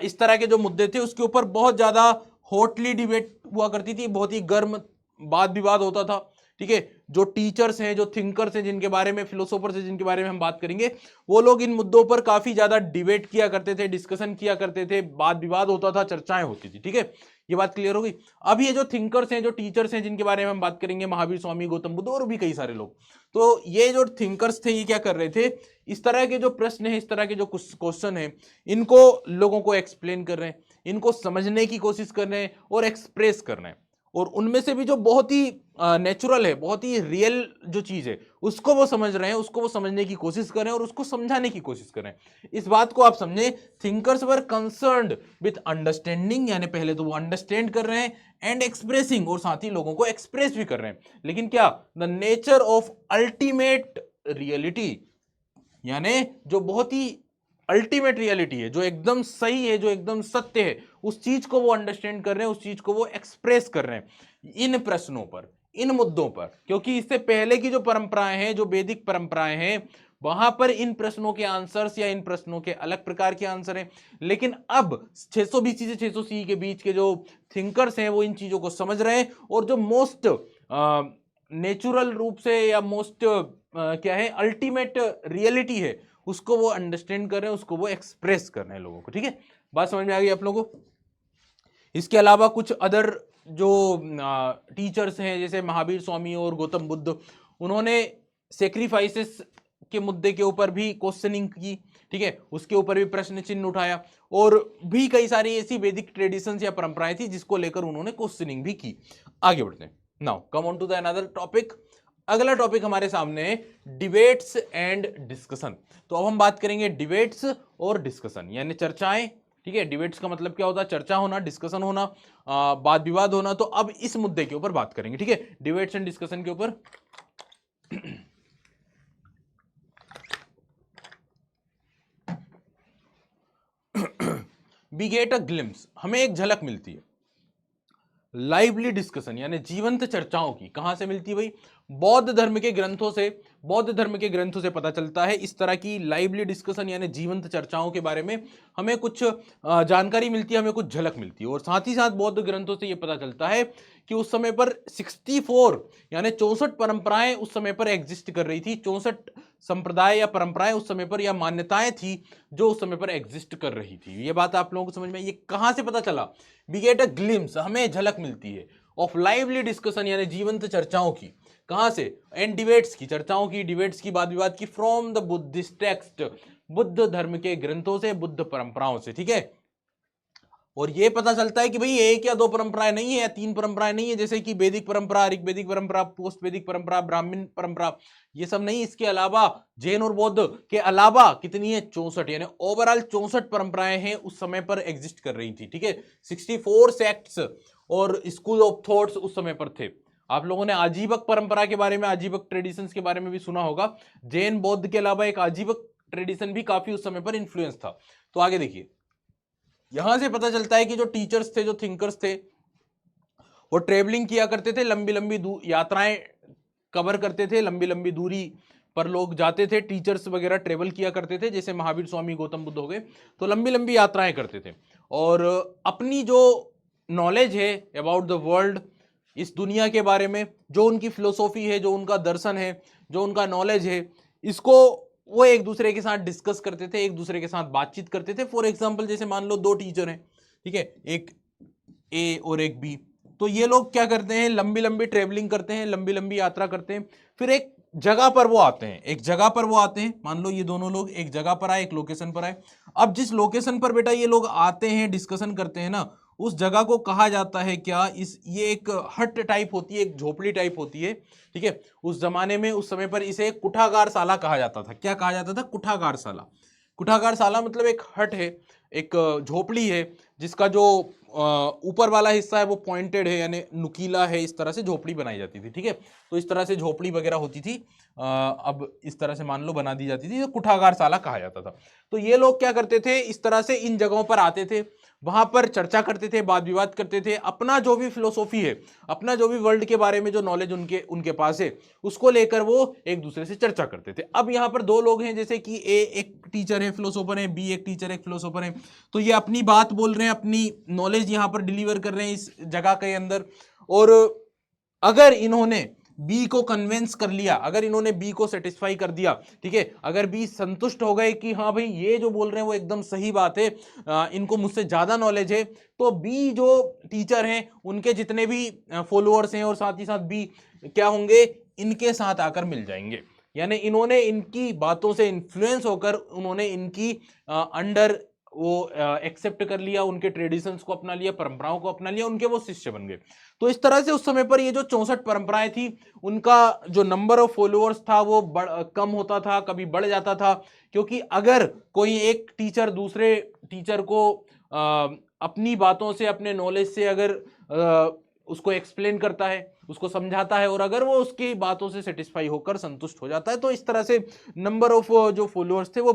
इस तरह के जो मुद्दे थे उसके ऊपर बहुत ज्यादा हॉटली डिबेट हुआ करती थी, बहुत ही गर्म वाद विवाद होता था। ठीक है, जो टीचर्स हैं, जो थिंकर्स हैं, जिनके बारे में, फिलोसोफर्स हैं जिनके बारे में हम बात करेंगे, वो लोग इन मुद्दों पर काफी ज्यादा डिबेट किया करते थे, डिस्कशन किया करते थे, वाद विवाद होता था, चर्चाएं होती थी। ठीक है, ये बात क्लियर हो गई। अब ये जो थिंकर्स हैं, जो टीचर्स हैं, जिनके बारे में हम बात करेंगे, महावीर स्वामी, गौतम बुद्ध और भी कई सारे लोग, तो ये जो थिंकर्स थे ये क्या कर रहे थे? इस तरह के जो प्रश्न है, इस तरह के जो क्वेश्चन है, इनको लोगों को एक्सप्लेन कर रहे हैं, इनको समझने की कोशिश कर रहे हैं और एक्सप्रेस कर रहे हैं। और उनमें से भी जो बहुत ही नेचुरल है, बहुत ही रियल जो चीज है, उसको वो समझ रहे हैं, उसको वो समझने की कोशिश कर रहे हैं और उसको समझाने की कोशिश कर रहे हैं। इस बात को आप समझें, thinkers were concerned with understanding, यानी पहले तो वो अंडरस्टैंड कर रहे हैं, एंड एक्सप्रेसिंग, और साथ ही लोगों को एक्सप्रेस भी कर रहे हैं। लेकिन क्या? The nature of ultimate reality, यानी जो बहुत ही अल्टीमेट रियलिटी है, जो एकदम सही है, जो एकदम सत्य है, उस चीज को वो अंडरस्टैंड कर रहे हैं, उस चीज को वो एक्सप्रेस कर रहे हैं इन प्रश्नों पर, इन मुद्दों पर। क्योंकि इससे पहले की जो परंपराएं हैं, जो वैदिक परंपराएं हैं, वहां पर इन प्रश्नों के आंसर्स या इन प्रश्नों के अलग प्रकार के आंसर हैं। लेकिन अब 600 बीसी से 600 सी के बीच के जो थिंकर्स हैं वो इन चीजों को समझ रहे हैं और जो मोस्ट नेचुरल रूप से या मोस्ट क्या है, अल्टीमेट रियलिटी है, उसको वो अंडरस्टैंड कर रहे हैं, उसको वो एक्सप्रेस कर रहे हैं लोगों को। ठीक है, बात समझ में आ गई आप लोगों को? इसके अलावा कुछ अदर जो टीचर्स हैं, जैसे महावीर स्वामी और गौतम बुद्ध, उन्होंने सेक्रीफाइसेस के मुद्दे के ऊपर भी क्वेश्चनिंग की। ठीक है, उसके ऊपर भी प्रश्न चिन्ह उठाया, और भी कई सारी ऐसी वैदिक ट्रेडिशंस या परंपराएं थी जिसको लेकर उन्होंने क्वेश्चनिंग भी की। आगे बढ़ते हैं। Now come on to the another topic, अगला टॉपिक हमारे सामने है डिबेट्स एंड डिस्कशन। तो अब हम बात करेंगे डिबेट्स और डिस्कशन यानी चर्चाएं। ठीक है, डिबेट्स का मतलब क्या होता है? चर्चा होना, डिस्कशन होना, वाद विवाद होना। तो अब इस मुद्दे के ऊपर बात करेंगे। ठीक है, डिबेट्स एंड डिस्कशन के ऊपर। वी गेट अ ग्लिम्स, हमें एक झलक मिलती है लाइवली डिस्कशन यानी जीवंत चर्चाओं की। कहां से मिलती है भाई? बौद्ध धर्म के ग्रंथों से। बौद्ध धर्म के ग्रंथों से पता चलता है इस तरह की लाइवली डिस्कशन यानी जीवंत चर्चाओं के बारे में हमें कुछ जानकारी मिलती है, हमें कुछ झलक मिलती है। और साथ ही साथ बौद्ध ग्रंथों से यह पता चलता है कि उस समय पर 64 यानी 64 परंपराएं उस समय पर एग्जिस्ट कर रही थी। 64 संप्रदाय या परंपराएं उस समय पर या मान्यताएं थी जो उस समय पर एग्जिस्ट कर रही थी। ये बात आप लोगों को समझ में? ये कहां से पता चला? वी गेट अ ग्लिम्स, हमें झलक मिलती है ऑफ लाइवली डिस्कशन यानी जीवंत चर्चाओं की। कहां से? एंड डिबेट्स की, चर्चाओं की, डिबेट्स की, वाद विवाद की, from the Buddhist text, Buddha धर्म के ग्रंथों से, बुद्ध परंपराओं से। ठीक है, और ये पता चलता है कि भाई एक या दो परंपराएं नहीं है या तीन परंपराएं नहीं है, जैसे कि वैदिक परंपरा, ऋग्वैदिक परंपरा, पोस्ट वैदिक परंपरा, ब्राह्मण परंपरा, ये सब नहीं। इसके अलावा जैन और बौद्ध के अलावा कितनी है? 64 यानी ओवरऑल 64 परंपराएं हैं उस समय पर एग्जिस्ट कर रही थी। ठीक है, 64 सेक्ट्स और स्कूल ऑफ थॉट्स उस समय पर थे। आप लोगों ने आजीवक परंपरा के बारे में, आजीवक ट्रेडिशंस के बारे में भी सुना होगा। जैन बौद्ध के अलावा एक आजीवक ट्रेडिशन भी काफी उस समय पर इन्फ्लुएंस था। तो आगे देखिए, यहां से पता चलता है कि जो टीचर्स थे, जो थिंकर्स थे, वो ट्रेवलिंग किया करते थे, लंबी लंबी यात्राएं कवर करते थे, लंबी लंबी दूरी पर लोग जाते थे। टीचर्स वगैरह ट्रेवल किया करते थे, जैसे महावीर स्वामी, गौतम बुद्ध हो गए, तो लंबी लंबी यात्राएं करते थे और अपनी जो नॉलेज है अबाउट द वर्ल्ड, इस दुनिया के बारे में, जो उनकी फिलोसॉफी है, जो उनका दर्शन है, जो उनका नॉलेज है, इसको वो एक दूसरे के साथ डिस्कस करते थे, एक दूसरे के साथ बातचीत करते थे। फॉर एग्जाम्पल, जैसे मान लो दो टीचर हैं, ठीक है, एक ए और एक बी, तो ये लोग क्या करते हैं? लंबी लंबी ट्रेवलिंग करते हैं, लंबी लंबी यात्रा करते हैं, फिर एक जगह पर वो आते हैं, एक जगह पर वो आते हैं। मान लो ये दोनों लोग एक जगह पर आए, एक लोकेशन पर आए। अब जिस लोकेशन पर बेटा ये लोग आते हैं, डिस्कशन करते हैं ना, उस जगह को कहा जाता है क्या? ये एक हट टाइप होती है, एक झोपड़ी टाइप होती है। ठीक है, उस जमाने में, उस समय पर इसे कुठागारशाला कहा जाता था। क्या कहा जाता था? कुठागारशाला। कुठागारशाला मतलब एक हट है, एक झोपड़ी है, जिसका जो ऊपर वाला हिस्सा है वो पॉइंटेड है यानी नुकीला है। इस तरह से झोपड़ी बनाई जाती थी। ठीक है, तो इस तरह से झोपड़ी वगैरह होती थी। अब इस तरह से मान लो बना दी जाती थी, तो कुठागारशाला कहा जाता था। तो ये लोग क्या करते थे? इस तरह से इन जगहों पर आते थे, वहां पर चर्चा करते थे, वाद विवाद करते थे, अपना जो भी फिलोसॉफी है, अपना जो भी वर्ल्ड के बारे में जो नॉलेज उनके उनके पास है, उसको लेकर वो एक दूसरे से चर्चा करते थे। अब यहाँ पर दो लोग हैं, जैसे कि ए एक टीचर है, फिलोसोफर है, बी एक टीचर, एक फिलोसोफर है। तो ये अपनी बात बोल रहे हैं, अपनी नॉलेज यहाँ पर डिलीवर कर रहे हैं इस जगह के अंदर। और अगर इन्होंने बी को कन्विंस कर लिया, अगर इन्होंने बी को सेटिस्फाई कर दिया, ठीक है, अगर बी संतुष्ट हो गए कि हाँ भाई ये जो बोल रहे हैं वो एकदम सही बात है, इनको मुझसे ज्यादा नॉलेज है, तो बी जो टीचर हैं उनके जितने भी फॉलोअर्स हैं और साथ ही साथ बी क्या होंगे? इनके साथ आकर मिल जाएंगे। यानी इन्होंने इनकी बातों से इन्फ्लुएंस होकर उन्होंने इनकी अंडर वो एक्सेप्ट कर लिया, उनके ट्रेडिशंस को अपना लिया, परंपराओं को अपना लिया, उनके वो शिष्य बन गए। तो इस तरह से उस समय पर ये जो 64 परंपराएं थी, उनका जो नंबर ऑफ फॉलोअर्स था वो कम होता था, कभी बढ़ जाता था। क्योंकि अगर कोई एक टीचर दूसरे टीचर को अपनी बातों से, अपने नॉलेज से अगर उसको एक्सप्लेन करता है, उसको समझाता है, और अगर वो उसकी बातों से सेटिस्फाई होकर संतुष्ट हो जाता है, तो इस तरह से नंबर ऑफ जो फॉलोअर्स थे वो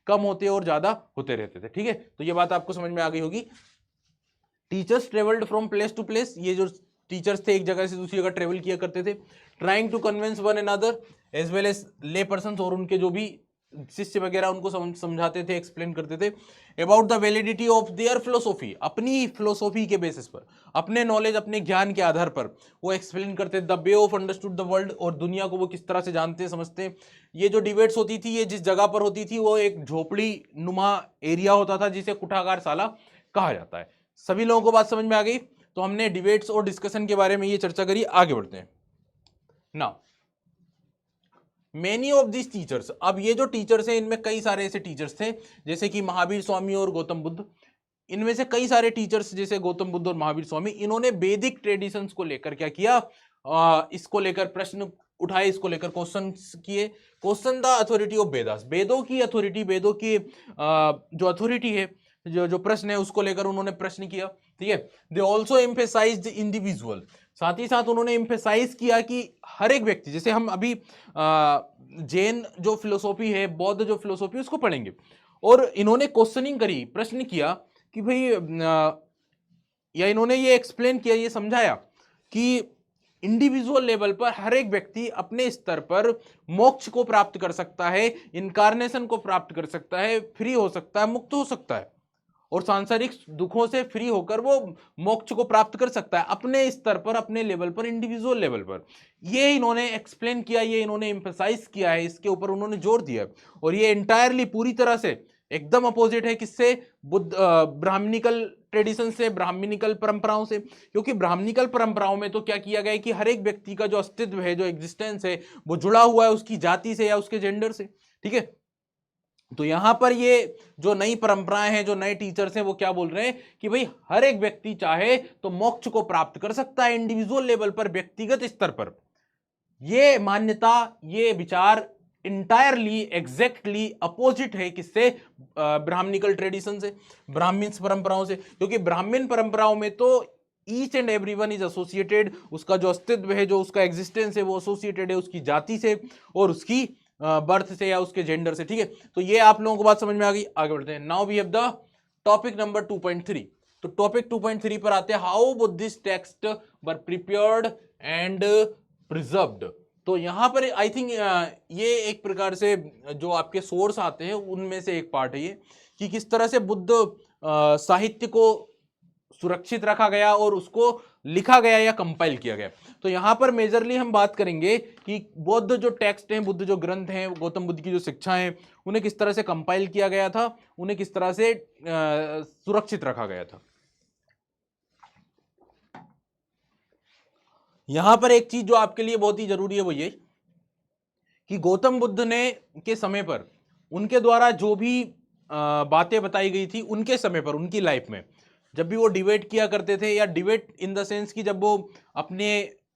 कम होते और ज्यादा होते रहते थे। ठीक है, तो ये बात आपको समझ में आ गई होगी। Teachers travelled from place to place, ये जो टीचर्स थे एक जगह से दूसरी जगह ट्रेवल किया करते थे, trying to convince one another as well as lay person, और उनके जो भी शिष्य वगैरह उनको समझाते थे, एक्सप्लेन करते थे about the validity of their philosophy, अपनी फिलोसॉफी के बेसिस पर, अपने नॉलेज, अपने ज्ञान के आधार पर वो एक्सप्लेन करते the way of understood the world, और दुनिया को वो किस तरह से जानते समझते। ये जो डिबेट्स होती थी, ये जिस जगह पर होती थी वो एक झोपड़ी नुमा एरिया होता था, जिसे कुठागारशाला कहा जाता है। सभी लोगों को बात समझ में आ गई? तो हमने डिबेट्स और डिस्कशन के बारे में ये चर्चा करी। आगे बढ़ते हैं ना। मेनी ऑफ दिस टीचर्स, अब ये जो टीचर्स हैं इनमें कई सारे ऐसे टीचर्स थे, जैसे कि महावीर स्वामी और गौतम बुद्ध। इनमें से कई सारे टीचर्स जैसे गौतम बुद्ध और महावीर स्वामी, इन्होंने वैदिक ट्रेडिशंस को लेकर क्या किया? इसको लेकर प्रश्न उठाए, इसको लेकर क्वेश्चन किए। Question the authority of Vedas, वेदों की अथॉरिटी, वेदों की जो अथॉरिटी है, जो प्रश्न है उसको लेकर उन्होंने प्रश्न किया, ठीक है। दे ऑल्सो एम्फेसाइज्ड इंडिविजुअल, साथ ही साथ उन्होंने एम्फेसाइज किया कि हर एक व्यक्ति, जैसे हम अभी जैन जो फिलोसॉफी है, बौद्ध जो फिलोसॉफी, उसको पढ़ेंगे, और इन्होंने क्वेश्चनिंग करी, प्रश्न किया कि भाई या इन्होंने ये एक्सप्लेन किया, ये समझाया कि इंडिविजुअल लेवल पर हर एक व्यक्ति अपने स्तर पर मोक्ष को प्राप्त कर सकता है, इनकारनेशन को प्राप्त कर सकता है, फ्री हो सकता है, मुक्त हो सकता है, और सांसारिक दुखों से फ्री होकर वो मोक्ष को प्राप्त कर सकता है अपने स्तर पर, अपने लेवल पर, इंडिविजुअल लेवल पर। ये इन्होंने एक्सप्लेन किया, ये इन्होंने एम्फसाइज किया है, इसके ऊपर उन्होंने जोर दिया है। और ये एंटायरली पूरी तरह से एकदम अपोजिट है किससे? बुद्ध ब्राह्मणिकल ट्रेडिशन से, ब्राह्मणिकल परंपराओं से। क्योंकि ब्राह्मणिकल परंपराओं में तो क्या किया गया है कि हर एक व्यक्ति का जो अस्तित्व है, जो एग्जिस्टेंस है, वो जुड़ा हुआ है उसकी जाति से या उसके जेंडर से, ठीक है। तो यहां पर ये जो नई परंपराएं हैं, जो नए टीचर्स हैं, वो क्या बोल रहे हैं कि भाई हर एक व्यक्ति चाहे तो मोक्ष को प्राप्त कर सकता है इंडिविजुअल लेवल पर, व्यक्तिगत स्तर पर। ये मान्यता, ये विचार इंटायरली एग्जैक्टली अपोजिट है किससे? ब्राह्मणिकल ट्रेडिशन से, ब्राह्मण परंपराओं से। क्योंकि ब्राह्मण परंपराओं में तो each and everyone is associated, उसका जो अस्तित्व है, जो उसका एग्जिस्टेंस है, वो एसोसिएटेड है उसकी जाति से और उसकी बर्थ से या उसके जेंडर से, ठीक है। तो ये आप लोगों को बात समझ में आ गई। आगे बढ़ते हैं। Now we have the topic number 2.3। तो टॉपिक 2.3 पर आते हैं, how Buddhist text were prepared and preserved. तो यहां पर आई थिंक ये एक प्रकार से जो आपके सोर्स आते हैं उनमें से एक पार्ट है ये, कि किस तरह से बुद्ध साहित्य को सुरक्षित रखा गया और उसको लिखा गया या कंपाइल किया गया। तो यहां पर मेजरली हम बात करेंगे कि बौद्ध जो टेक्स्ट हैं, बुद्ध जो ग्रंथ हैं, गौतम बुद्ध की जो शिक्षाएं हैं, उन्हें किस तरह से कंपाइल किया गया था, उन्हें किस तरह से सुरक्षित रखा गया था। यहां पर एक चीज जो आपके लिए बहुत ही जरूरी है वो ये कि गौतम बुद्ध ने के समय पर उनके द्वारा जो भी बातें बताई गई थी, उनके समय पर, उनकी लाइफ में, जब भी वो डिबेट किया करते थे, या डिबेट इन द सेंस कि जब वो अपने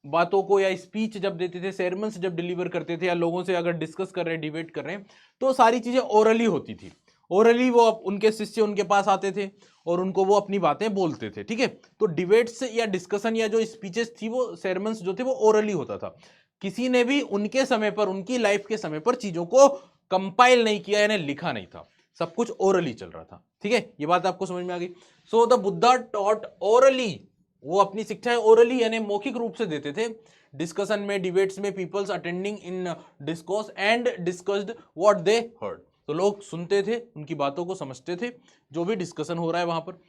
बातों को या स्पीच जब देते थे, सेरमन्स जब डिलीवर करते थे, या लोगों से अगर डिस्कस कर रहे हैं, डिबेट कर रहे हैं, तो सारी चीजें ओरली होती थी। ओरली वो उनके शिष्य उनके पास आते थे और उनको वो अपनी बातें बोलते थे, ठीक है। तो डिबेट्स या डिस्कशन या जो स्पीचेस थी, वो सेरमन्स जो थे वो ओरली होता था। किसी ने भी उनके समय पर, उनकी लाइफ के समय पर चीजों को कंपाइल नहीं किया, यानी लिखा नहीं था, सब कुछ ओरली चल रहा था, ठीक है। ये बात आपको समझ में आ गई। So the Buddha taught orally, वो अपनी शिक्षाएं ओरली यानी मौखिक रूप से देते थे, डिस्कशन में, डिबेट्स में, peoples attending in discourse and discussed what they heard. तो लोग सुनते थे, उनकी बातों को समझते थे, जो भी डिस्कशन हो रहा है वहां पर।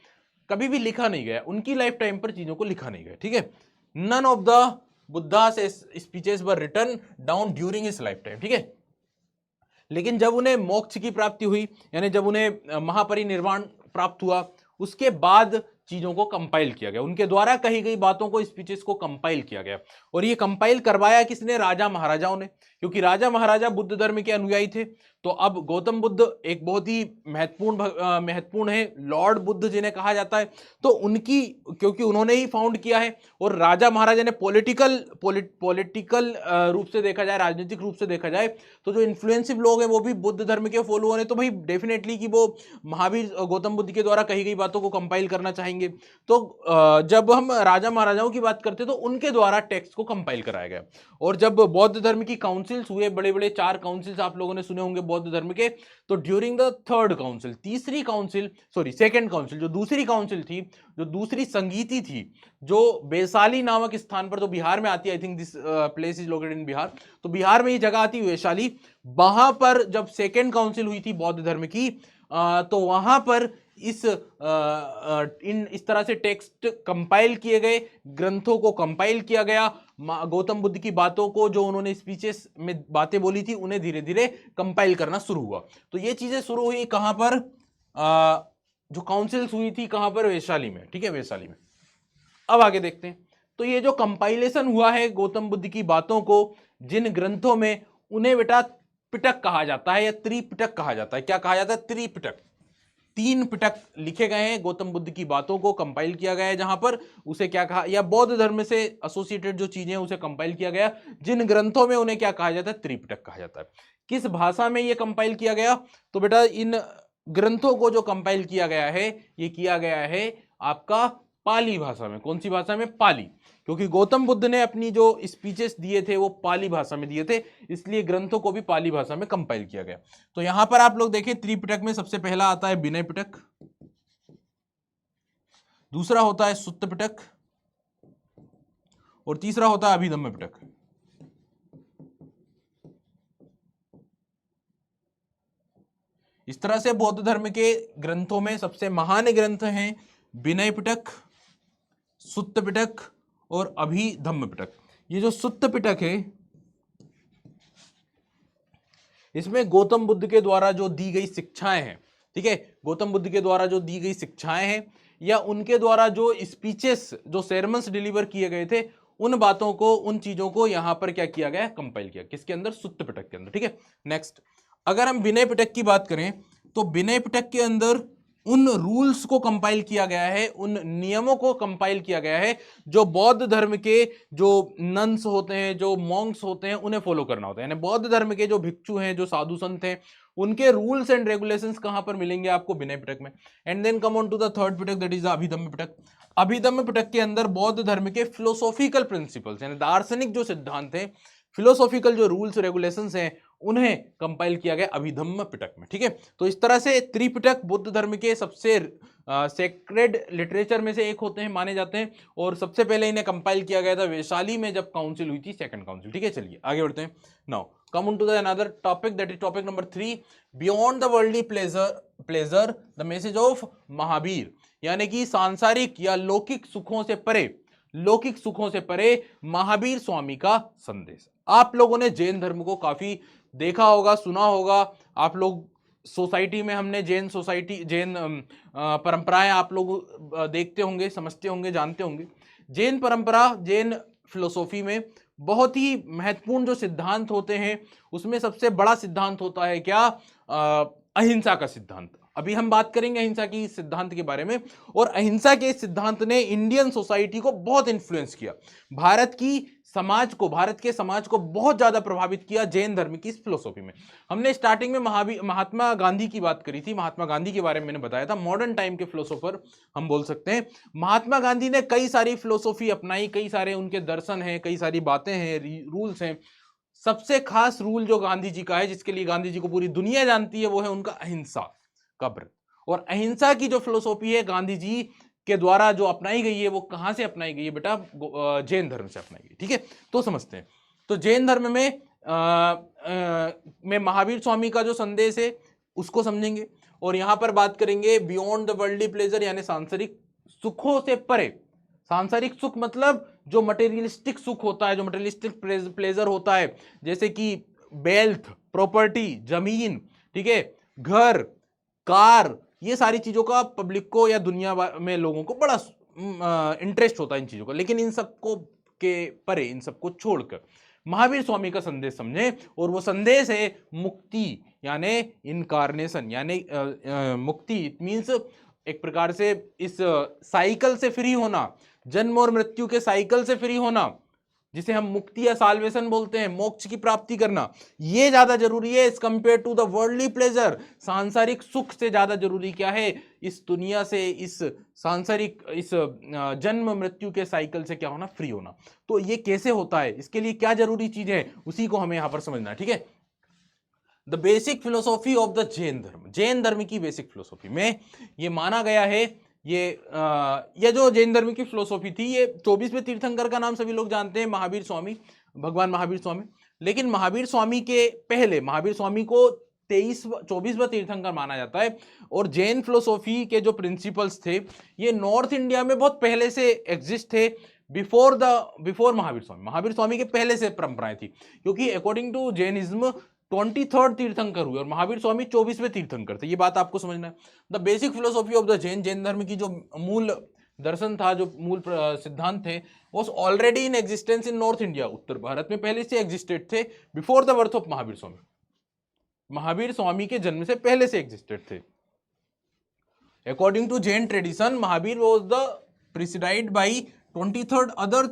कभी भी लिखा नहीं गया, उनकी लाइफ टाइम पर चीजों को लिखा नहीं गया, ठीक है। None of the Buddha's speeches were written down during his lifetime, ठीक है। लेकिन जब उन्हें मोक्ष की प्राप्ति हुई, यानी जब उन्हें महापरिनिर्वाण प्राप्त हुआ, उसके बाद चीजों को कंपाइल किया गया, उनके द्वारा कही गई बातों को, स्पीचेस को कंपाइल किया गया। और ये कंपाइल करवाया किसने? राजा महाराजाओं ने, क्योंकि राजा महाराजा बुद्ध धर्म के अनुयायी थे। तो अब गौतम बुद्ध एक बहुत ही महत्वपूर्ण है, लॉर्ड बुद्ध जिन्हें कहा जाता है, तो उनकी, क्योंकि उन्होंने ही फाउंड किया है, और राजा महाराजा ने पॉलिटिकल रूप से देखा जाए, राजनीतिक रूप से देखा जाए, तो जो इन्फ्लुएंसिव लोग हैं वो भी बुद्ध धर्म के फॉलोअर हैं। तो भाई डेफिनेटली कि वो महावीर गौतम बुद्ध के द्वारा कही गई बातों को कंपाइल करना चाहेंगे। तो जब हम राजा महाराजाओं की बात करते हैं तो उनके द्वारा टेक्स्ट को कंपाइल कराया गया। और जब बौद्ध धर्म की काउंसिल्स हुए, बड़े बड़े 4 काउंसिल्स आप लोगों ने सुने होंगे बौद्ध धर्म के, तो during the third council, second council, जो दूसरी काउंसिल थी, जो दूसरी संगीति थी, जो वैशाली नामक स्थान पर, जो बिहार में आती है, I think this place is located in Bihar, तो बिहार में ही जगह आती है वैशाली। वहां पर जब सेकेंड काउंसिल हुई थी बौद्ध धर्म की, तो वहां पर इस तरह से टेक्स्ट कंपाइल किए गए, ग्रंथों को कंपाइल किया गया, गौतम बुद्ध की बातों को, जो उन्होंने स्पीचेस में बातें बोली थी, उन्हें धीरे धीरे कंपाइल करना शुरू हुआ। तो ये चीजें शुरू हुई कहां पर? जो काउंसिल्स हुई थी कहां पर? वैशाली में, ठीक है, वैशाली में। अब आगे देखते हैं। तो ये जो कंपाइलेशन हुआ है गौतम बुद्ध की बातों को जिन ग्रंथों में, उन्हें बेटा पिटक कहा जाता है या त्रिपिटक कहा जाता है। क्या कहा जाता है? त्रिपिटक। 3 पिटक लिखे गए हैं, गौतम बुद्ध की बातों को कंपाइल किया गया है, जहां पर उसे क्या कहा, या बौद्ध धर्म से एसोसिएटेड जो चीजें हैं उसे कंपाइल किया गया, जिन ग्रंथों में उन्हें क्या कहा जाता है, त्रिपिटक कहा जाता है। किस भाषा में यह कंपाइल किया गया, तो बेटा इन ग्रंथों को जो कंपाइल किया गया है, ये किया गया है आपका पाली भाषा में। कौन सी भाषा में, पाली, क्योंकि गौतम बुद्ध ने अपनी जो स्पीचेस दिए थे वो पाली भाषा में दिए थे, इसलिए ग्रंथों को भी पाली भाषा में कंपाइल किया गया। तो यहां पर आप लोग देखें, त्रिपिटक में सबसे पहला आता है विनय पिटक, दूसरा होता है सुत्त पिटक, और तीसरा होता है अभिधम्म पिटक। इस तरह से बौद्ध धर्म के ग्रंथों में सबसे महान ग्रंथ हैं विनय पिटक, सुत्त पिटक और अभिधम्म पिटक। ये जो सुत्त पिटक है, इसमें गौतम बुद्ध के द्वारा जो दी गई शिक्षाएं हैं, ठीक है, गौतम बुद्ध के द्वारा जो दी गई शिक्षाएं हैं या उनके द्वारा जो स्पीचेस, जो सेरमन्स डिलीवर किए गए थे, उन बातों को, उन चीजों को यहां पर क्या किया गया, कंपाइल किया। किसके अंदर, सुत्त पिटक के अंदर, ठीक है। नेक्स्ट, अगर हम विनय पिटक की बात करें तो विनय पिटक के अंदर उन रूल्स को कंपाइल किया गया है, उन नियमों को कंपाइल किया गया है जो बौद्ध धर्म के जो नन्स होते हैं, जो मॉन्क्स होते हैं, उन्हें फॉलो करना होता है। यानी बौद्ध धर्म के जो भिक्षु हैं, जो साधु संत हैं, उनके रूल्स एंड रेगुलेशंस कहां पर मिलेंगे आपको, विनय पिटक में। And then come on to the third Pitaka, that is Abhidhamma Pitaka. Abhidhamma Pitaka के अंदर बौद्ध धर्म के फिलोसॉफिकल प्रिंसिपल्स, यानी दार्शनिक जो सिद्धांत हैं, फिलोसॉफिकल जो रूल्स रेगुलेशंस हैं, उन्हें कंपाइल किया गया अभिधम्म पिटक में, ठीक है। तो इस तरह से त्रिपिटक बौद्ध धर्म के सबसे सेक्रेड लिटरेचर में से एक होते हैं, माने जाते हैं, और सबसे पहले इन्हें कंपाइल किया गया था वैशाली में, जब काउंसिल हुई थी, सेकंड काउंसिल, ठीक है। चलिए आगे बढ़ते हैं। Now come on to the another topic, that is topic number 3, beyond the worldly pleasure the message of Mahavir, यानी कि सांसारिक या लौकिक सुखों से परे, लौकिक सुखों से परे महावीर स्वामी का संदेश। आप लोगों ने जैन धर्म को काफी देखा होगा, सुना होगा। आप लोग सोसाइटी में, हमने जैन सोसाइटी, जैन परंपराएं आप लोग देखते होंगे, समझते होंगे, जानते होंगे। जैन परंपरा, जैन फिलोसॉफी में बहुत ही महत्वपूर्ण जो सिद्धांत होते हैं, उसमें सबसे बड़ा सिद्धांत होता है क्या, अहिंसा का सिद्धांत। अभी हम बात करेंगे अहिंसा की सिद्धांत के बारे में। और अहिंसा के सिद्धांत ने इंडियन सोसाइटी को बहुत इन्फ्लुएंस किया, भारत की समाज को, भारत के समाज को बहुत ज्यादा प्रभावित किया जैन धर्म की इस फिलोसॉफी में। हमने स्टार्टिंग में महात्मा गांधी की बात करी थी, महात्मा गांधी के बारे में मैंने बताया था, मॉडर्न टाइम के फिलोसोफर हम बोल सकते हैं। महात्मा गांधी ने कई सारी फिलोसॉफी अपनाई, कई सारे उनके दर्शन हैं, कई सारी बातें हैं, रूल्स हैं। सबसे खास रूल जो गांधी जी का है, जिसके लिए गांधी जी को पूरी दुनिया जानती है, वो है उनका अहिंसा का व्रत। और अहिंसा की जो फिलोसॉफी है गांधी जी के द्वारा जो अपनाई गई है, वो कहां से अपनाई गई है बेटा, जैन धर्म से अपनाई गई, ठीक है। तो समझते हैं। तो जैन धर्म में महावीर स्वामी का जो संदेश है उसको समझेंगे, और यहां पर बात करेंगे बियॉन्ड द वर्ल्डली प्लेजर, यानी सांसारिक सुखों से परे। सांसारिक सुख मतलब जो मटेरियलिस्टिक सुख होता है, जो मटेरियलिस्टिक प्लेजर होता है, जैसे कि वेल्थ, प्रॉपर्टी, जमीन, ठीक है, घर, कार, ये सारी चीजों का पब्लिक को या दुनिया में लोगों को बड़ा इंटरेस्ट होता है इन चीजों का। लेकिन इन सबको के परे, इन सबको छोड़कर महावीर स्वामी का संदेश समझे, और वो संदेश है मुक्ति, यानी इनकारनेशन, यानी मुक्ति। इट मीन्स एक प्रकार से इस साइकिल से फ्री होना, जन्म और मृत्यु के साइकिल से फ्री होना, जिसे हम मुक्ति या साल्वेशन बोलते हैं, मोक्ष की प्राप्ति करना, ये ज्यादा जरूरी है इस compare to the worldly pleasure. सांसारिक सुख से ज्यादा जरूरी क्या है, इस दुनिया से, इस सांसारिक, इस जन्म मृत्यु के साइकिल से क्या होना, फ्री होना। तो ये कैसे होता है, इसके लिए क्या जरूरी चीज है, उसी को हमें यहां पर समझना है, ठीक है। The basic philosophy of the Jain धर्म, जैन धर्म की बेसिक फिलोसॉफी में ये माना गया है, ये जो जैन धर्म की फिलोसॉफी थी, ये 24वें तीर्थंकर का नाम सभी लोग जानते हैं, महावीर स्वामी, भगवान महावीर स्वामी। लेकिन महावीर स्वामी के पहले, महावीर स्वामी को 24वां तीर्थंकर माना जाता है। और जैन फिलोसॉफी के जो प्रिंसिपल्स थे, ये नॉर्थ इंडिया में बहुत पहले से एग्जिस्ट थे, बिफोर महावीर स्वामी के पहले से परंपराएं थी। क्योंकि अकॉर्डिंग टू जैनिज्म 23rd तीर्थंकर हुए और महावीर स्वामी 24वें तीर्थंकर थे। ये बात आपको समझना है। The basic philosophy of the Jain धर्म की जो मूल दर्शन था, जो मूल सिद्धांत थे, was already in existence in north India, उत्तर भारत में पहले से एग्जिस्टेड थे, before the birth of Mahavir Swami, Mahavir Swami के जन्म से पहले से एग्जिस्टेड थे। According to Jain tradition Mahavir was the preceded by 23 other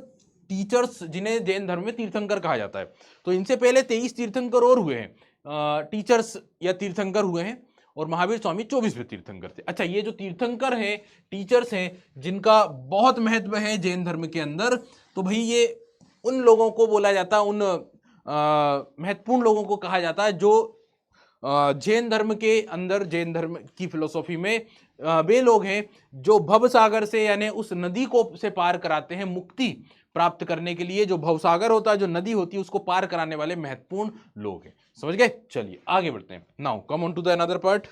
teachers, जिन्हें जैन धर्म में तीर्थंकर कहा जाता है। तो इनसे पहले 23 तीर्थंकर और हुए हैं, टीचर्स या तीर्थंकर हुए हैं, और महावीर स्वामी 24वें तीर्थंकर थे। अच्छा, ये जो तीर्थंकर हैं, टीचर्स हैं, जिनका बहुत महत्व है जैन धर्म के अंदर, तो भाई ये उन लोगों को बोला जाता है, उन महत्वपूर्ण लोगों को कहा जाता है जो जैन धर्म के अंदर, जैन धर्म की फिलोसॉफी में वे लोग हैं जो भव सागर से, यानी उस नदी को से पार कराते हैं मुक्ति प्राप्त करने के लिए। जो भवसागर होता है, जो नदी होती है, उसको पार कराने वाले महत्वपूर्ण लोग हैं। समझ गए? चलिए आगे बढ़ते हैं। Now come on to the another part.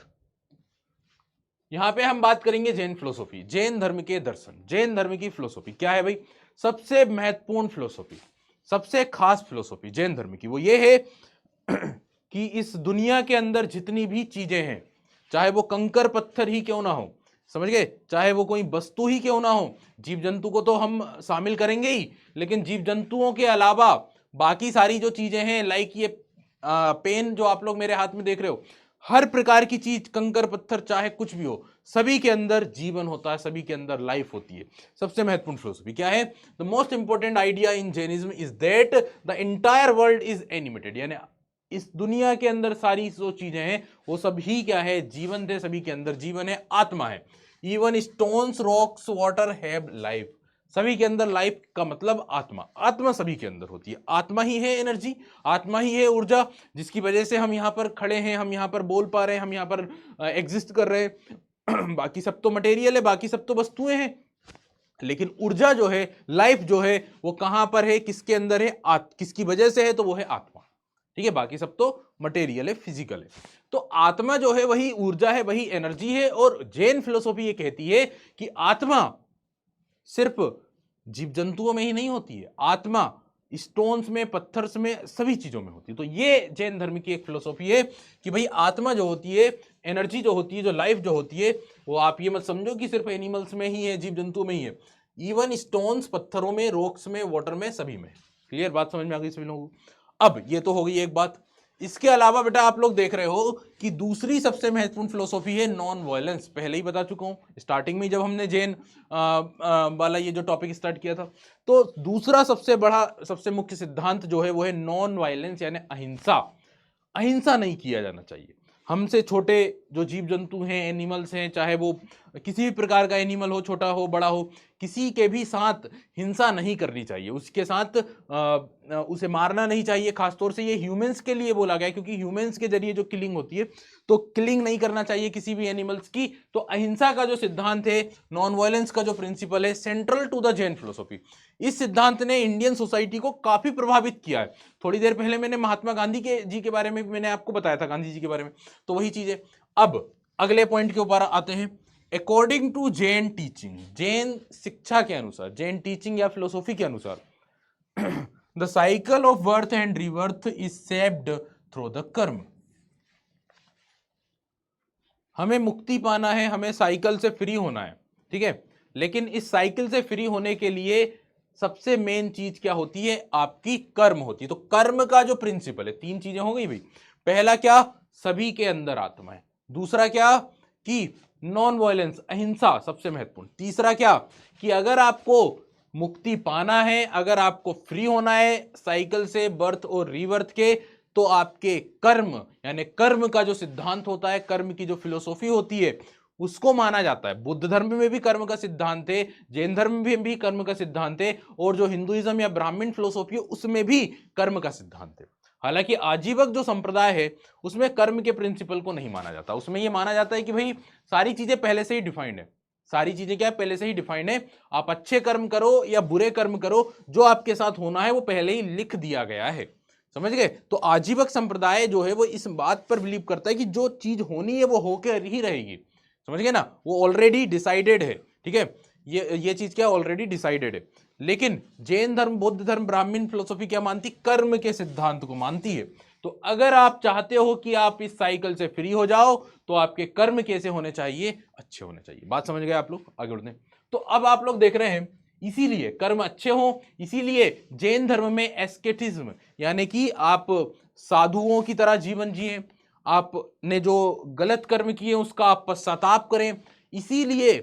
यहां पे हम बात करेंगे जैन फिलोसॉफी, जैन धर्म के दर्शन, जैन धर्म की फिलोसॉफी क्या है भाई? सबसे महत्वपूर्ण फिलोसॉफी, सबसे खास फिलोसॉफी जैन धर्म की वो ये है कि इस दुनिया के अंदर जितनी भी चीजें हैं, चाहे वो कंकर पत्थर ही क्यों ना हो, समझ गए, चाहे वो कोई वस्तु ही क्यों ना हो, जीव जंतु को तो हम शामिल करेंगे ही, लेकिन जीव जंतुओं के अलावा बाकी सारी जो चीजें हैं, लाइक ये पेन जो आप लोग मेरे हाथ में देख रहे हो, हर प्रकार की चीज, कंकर पत्थर चाहे कुछ भी हो, सभी के अंदर जीवन होता है, सभी के अंदर लाइफ होती है। सबसे महत्वपूर्ण फिलोसफी क्या है? The most important idea in Jainism is that the entire world is animated, यानी इस दुनिया के अंदर सारी जो चीजें हैं वो सभी क्या है? जीवन थे, सभी के अंदर जीवन है, आत्मा है। Even stones, rocks, water have life, सभी के अंदर लाइफ का मतलब आत्मा, आत्मा सभी के अंदर होती है। आत्मा ही है एनर्जी, आत्मा ही है ऊर्जा, जिसकी वजह से हम यहाँ पर खड़े हैं, हम यहाँ पर बोल पा रहे हैं, हम यहाँ पर एग्जिस्ट कर रहे हैं। बाकी सब तो मटेरियल है, बाकी सब तो वस्तुएं हैं, लेकिन ऊर्जा जो है, लाइफ जो है, वो कहां पर है, किसके अंदर है? किसकी वजह से है? तो वो है आत्मा। ठीक है, बाकी सब तो मटेरियल है, फिजिकल है। तो आत्मा जो है वही ऊर्जा है, वही एनर्जी है। और जैन फिलोसॉफी ये कहती है कि आत्मा सिर्फ जीव जंतुओं में ही नहीं होती है, आत्मा स्टोन्स में, पत्थर्स में, सभी चीजों में होती है। तो ये जैन धर्म की एक फिलोसॉफी है कि भाई आत्मा जो होती है, एनर्जी जो होती है, जो लाइफ जो होती है, वो आप ये मत समझो कि सिर्फ एनिमल्स में ही है, जीव जंतुओं में ही है, इवन स्टोन्स, पत्थरों में, रॉक्स में, वाटर में, सभी में। क्लियर बात समझ में आ गई सभी लोगों को? अब ये तो हो गई एक बात। इसके अलावा बेटा आप लोग देख रहे हो कि दूसरी सबसे महत्वपूर्ण फिलोसॉफी है नॉन वायलेंस। पहले ही बता चुका हूं स्टार्टिंग में, जब हमने जैन वाला ये जो टॉपिक स्टार्ट किया था। तो दूसरा सबसे बड़ा, सबसे मुख्य सिद्धांत जो है वो है नॉन वायलेंस, यानी अहिंसा। अहिंसा नहीं किया जाना चाहिए। हमसे छोटे जो जीव जंतु हैं, एनिमल्स हैं, चाहे वो किसी भी प्रकार का एनिमल हो, छोटा हो, बड़ा हो, किसी के भी साथ हिंसा नहीं करनी चाहिए, उसके साथ उसे मारना नहीं चाहिए। खासतौर से ये ह्यूमंस के लिए बोला गया, क्योंकि ह्यूमंस के जरिए जो किलिंग होती है, तो किलिंग नहीं करना चाहिए किसी भी एनिमल्स की। तो अहिंसा का जो सिद्धांत है, नॉन वायलेंस का जो प्रिंसिपल है, central to the Jain philosophy, इस सिद्धांत ने इंडियन सोसाइटी को काफी प्रभावित किया है। थोड़ी देर पहले मैंने महात्मा गांधी के जी के बारे में मैंने आपको बताया था, गांधी जी के बारे में, तो वही चीज है। अब अगले पॉइंट के ऊपर आते हैं। According to Jain teaching, Jain शिक्षा के अनुसार, जैन टीचिंग या फिलोसॉफी के अनुसार, the cycle of birth and rebirth is shaped through the karma. हमें मुक्ति पाना है, हमें साइकिल से फ्री होना है, ठीक है, लेकिन इस साइकिल से फ्री होने के लिए सबसे मेन चीज क्या होती है? आपकी कर्म होती है। तो कर्म का जो प्रिंसिपल है, तीन चीजें हो गई भाई। पहला क्या? सभी के अंदर आत्मा है। दूसरा क्या? कि नॉन वायलेंस, अहिंसा, सबसे महत्वपूर्ण। तीसरा क्या? कि अगर आपको मुक्ति पाना है, अगर आपको फ्री होना है साइकिल से, बर्थ और रीबर्थ के, तो आपके कर्म, यानी कर्म का जो सिद्धांत होता है, कर्म की जो फिलोसॉफी होती है, उसको माना जाता है। बुद्ध धर्म में भी कर्म का सिद्धांत है, जैन धर्म में भी कर्म का सिद्धांत है, और जो हिंदुइज्म या ब्राह्मण फिलोसॉफी है उसमें भी कर्म का सिद्धांत है। हालांकि आजीवक जो संप्रदाय है उसमें कर्म के प्रिंसिपल को नहीं माना जाता। उसमें यह माना जाता है कि भाई सारी चीजें पहले से ही डिफाइंड है, सारी चीजें क्या है? पहले से ही डिफाइंड है। आप अच्छे कर्म करो या बुरे कर्म करो, जो आपके साथ होना है वो पहले ही लिख दिया गया है। समझ गए? तो आजीवक संप्रदाय जो है वो इस बात पर बिलीव करता है कि जो चीज होनी है वो होकर ही रहेगी। समझ गए ना? वो ऑलरेडी डिसाइडेड है, ठीक है, ये चीज क्या? ऑलरेडी डिसाइडेड है। लेकिन जैन धर्म, बौद्ध धर्म, ब्राह्मण फिलोसॉफी क्या मानती? कर्म के सिद्धांत को मानती है। तो अगर आप चाहते हो कि आप इस साइकिल से फ्री हो जाओ, तो आपके कर्म कैसे होने चाहिए? अच्छे होने चाहिए। बात समझ गए आप लोग? आगे बढ़ते हैं। तो अब आप लोग देख रहे हैं, इसीलिए कर्म अच्छे हो, इसीलिए जैन धर्म में एस्केटिज्म, यानी कि आप साधुओं की तरह जीवन जिए, आपने जो गलत कर्म किए उसका आप पश्चाताप करें, इसीलिए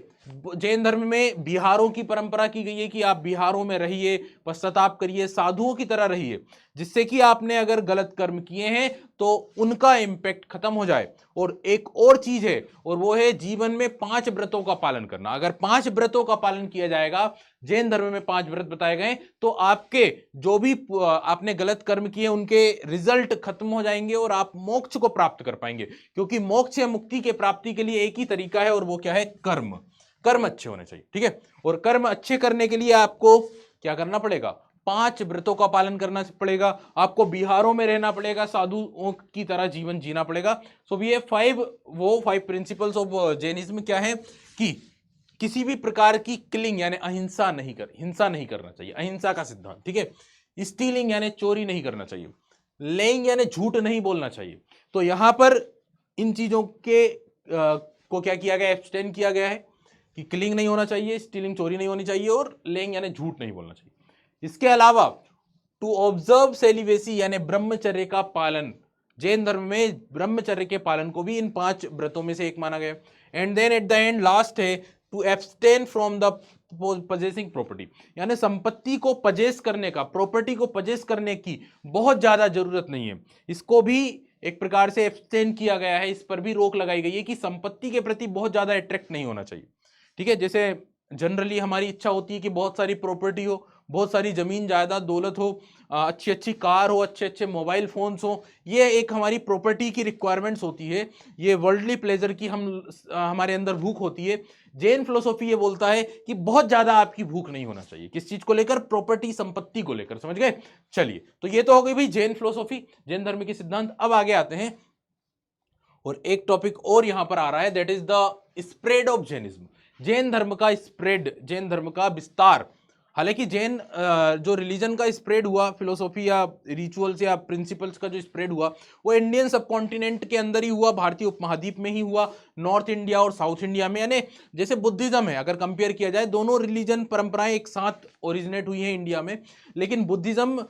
जैन धर्म में बिहारों की परंपरा की गई है कि आप बिहारों में रहिए, पश्चाताप करिए, साधुओं की तरह रहिए, जिससे कि आपने अगर गलत कर्म किए हैं तो उनका इंपैक्ट खत्म हो जाए। और एक और चीज है, और वो है जीवन में 5 व्रतों का पालन करना। अगर 5 व्रतों का पालन किया जाएगा, जैन धर्म में 5 व्रत बताए गए, तो आपके जो भी आपने गलत कर्म किए उनके रिजल्ट खत्म हो जाएंगे और आप मोक्ष को प्राप्त कर पाएंगे। क्योंकि मोक्ष या मुक्ति के प्राप्ति के लिए एक ही तरीका है, और वो क्या है? कर्म। कर्म अच्छे होने चाहिए, ठीक है। और कर्म अच्छे करने के लिए आपको क्या करना पड़ेगा? 5 व्रतों का पालन करना पड़ेगा, आपको बिहारों में रहना पड़ेगा, साधुओं की तरह जीवन जीना पड़ेगा। सो ये 5 प्रिंसिपल्स ऑफ जैनिज्म क्या है कि किसी भी प्रकार की किलिंग यानी हिंसा नहीं करना चाहिए, अहिंसा का सिद्धांत, ठीक है। स्टीलिंग यानी चोरी नहीं करना चाहिए, लेइंग यानी झूठ नहीं बोलना चाहिए। तो यहां पर इन चीजों के को क्या किया गया? एब्सटेन किया गया है कि किलिंग नहीं होना चाहिए, स्टीलिंग चोरी नहीं होनी चाहिए, और लेइंग यानी झूठ नहीं बोलना चाहिए। इसके अलावा टू ऑब्जर्व सेलिबेसी यानी ब्रह्मचर्य का पालन, जैन धर्म में ब्रह्मचर्य के पालन को भी इन 5 व्रतों में से एक माना गया। And then at the end last है to abstain from the possessing property, यानी संपत्ति को पजेस करने का, प्रॉपर्टी को पजेस करने की बहुत ज्यादा जरूरत नहीं है। इसको भी एक प्रकार से एब्सटेन किया गया है, इस पर भी रोक लगाई गई है कि संपत्ति के प्रति बहुत ज्यादा अट्रैक्ट नहीं होना चाहिए, ठीक है। जैसे जनरली हमारी इच्छा होती है कि बहुत सारी प्रॉपर्टी हो, बहुत सारी जमीन जायदाद दौलत हो, अच्छी अच्छी कार हो, अच्छे अच्छे मोबाइल फोन्स हो, ये एक हमारी प्रॉपर्टी की रिक्वायरमेंट्स होती है, ये वर्ल्डली प्लेजर की हमारे अंदर भूख होती है। जैन फिलोसॉफी ये बोलता है कि बहुत ज्यादा आपकी भूख नहीं होना चाहिए, किस चीज को लेकर? प्रॉपर्टी, संपत्ति को लेकर, समझ गए? चलिए, तो ये तो हो गई भाई जैन फिलोसॉफी, जैन धर्म के सिद्धांत। अब आगे आते हैं, और एक टॉपिक और यहां पर आ रहा है, that is the spread of Jainism. Jain धर्म का स्प्रेड, जैन धर्म का विस्तार। हालांकि जैन जो रिलीजन का स्प्रेड हुआ, फिलोसॉफी या रिचुअल्स या प्रिंसिपल्स का जो स्प्रेड हुआ, वो इंडियन सब कॉन्टिनेंट के अंदर ही हुआ, भारतीय उपमहाद्वीप में ही हुआ, नॉर्थ इंडिया और साउथ इंडिया में। यानी जैसे बुद्धिज्म है, अगर कंपेयर किया जाए, दोनों रिलीजन परंपराएं एक साथ ओरिजिनेट हुई हैं इंडिया में, लेकिन बुद्धिज्म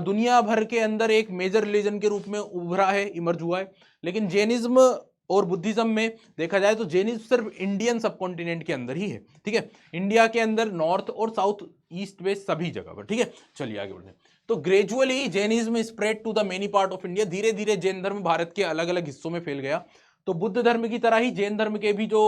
दुनिया भर के अंदर एक मेजर रिलीजन के रूप में उभरा है, इमर्ज हुआ है। लेकिन जैनिज्म और बुद्धिज्म में देखा जाए तो जैनिज्म सिर्फ इंडियन सब कॉन्टिनेंट के अंदर ही है, ठीक है। इंडिया के अंदर नॉर्थ और साउथ, ईस्ट वेस्ट सभी जगह पर, ठीक है। चलिए आगे बढ़ते हैं। तो gradually Jainism spread to the many part of India, धीरे धीरे जैन धर्म भारत के अलग अलग हिस्सों में फैल गया। तो बुद्ध धर्म की तरह ही जैन धर्म के भी जो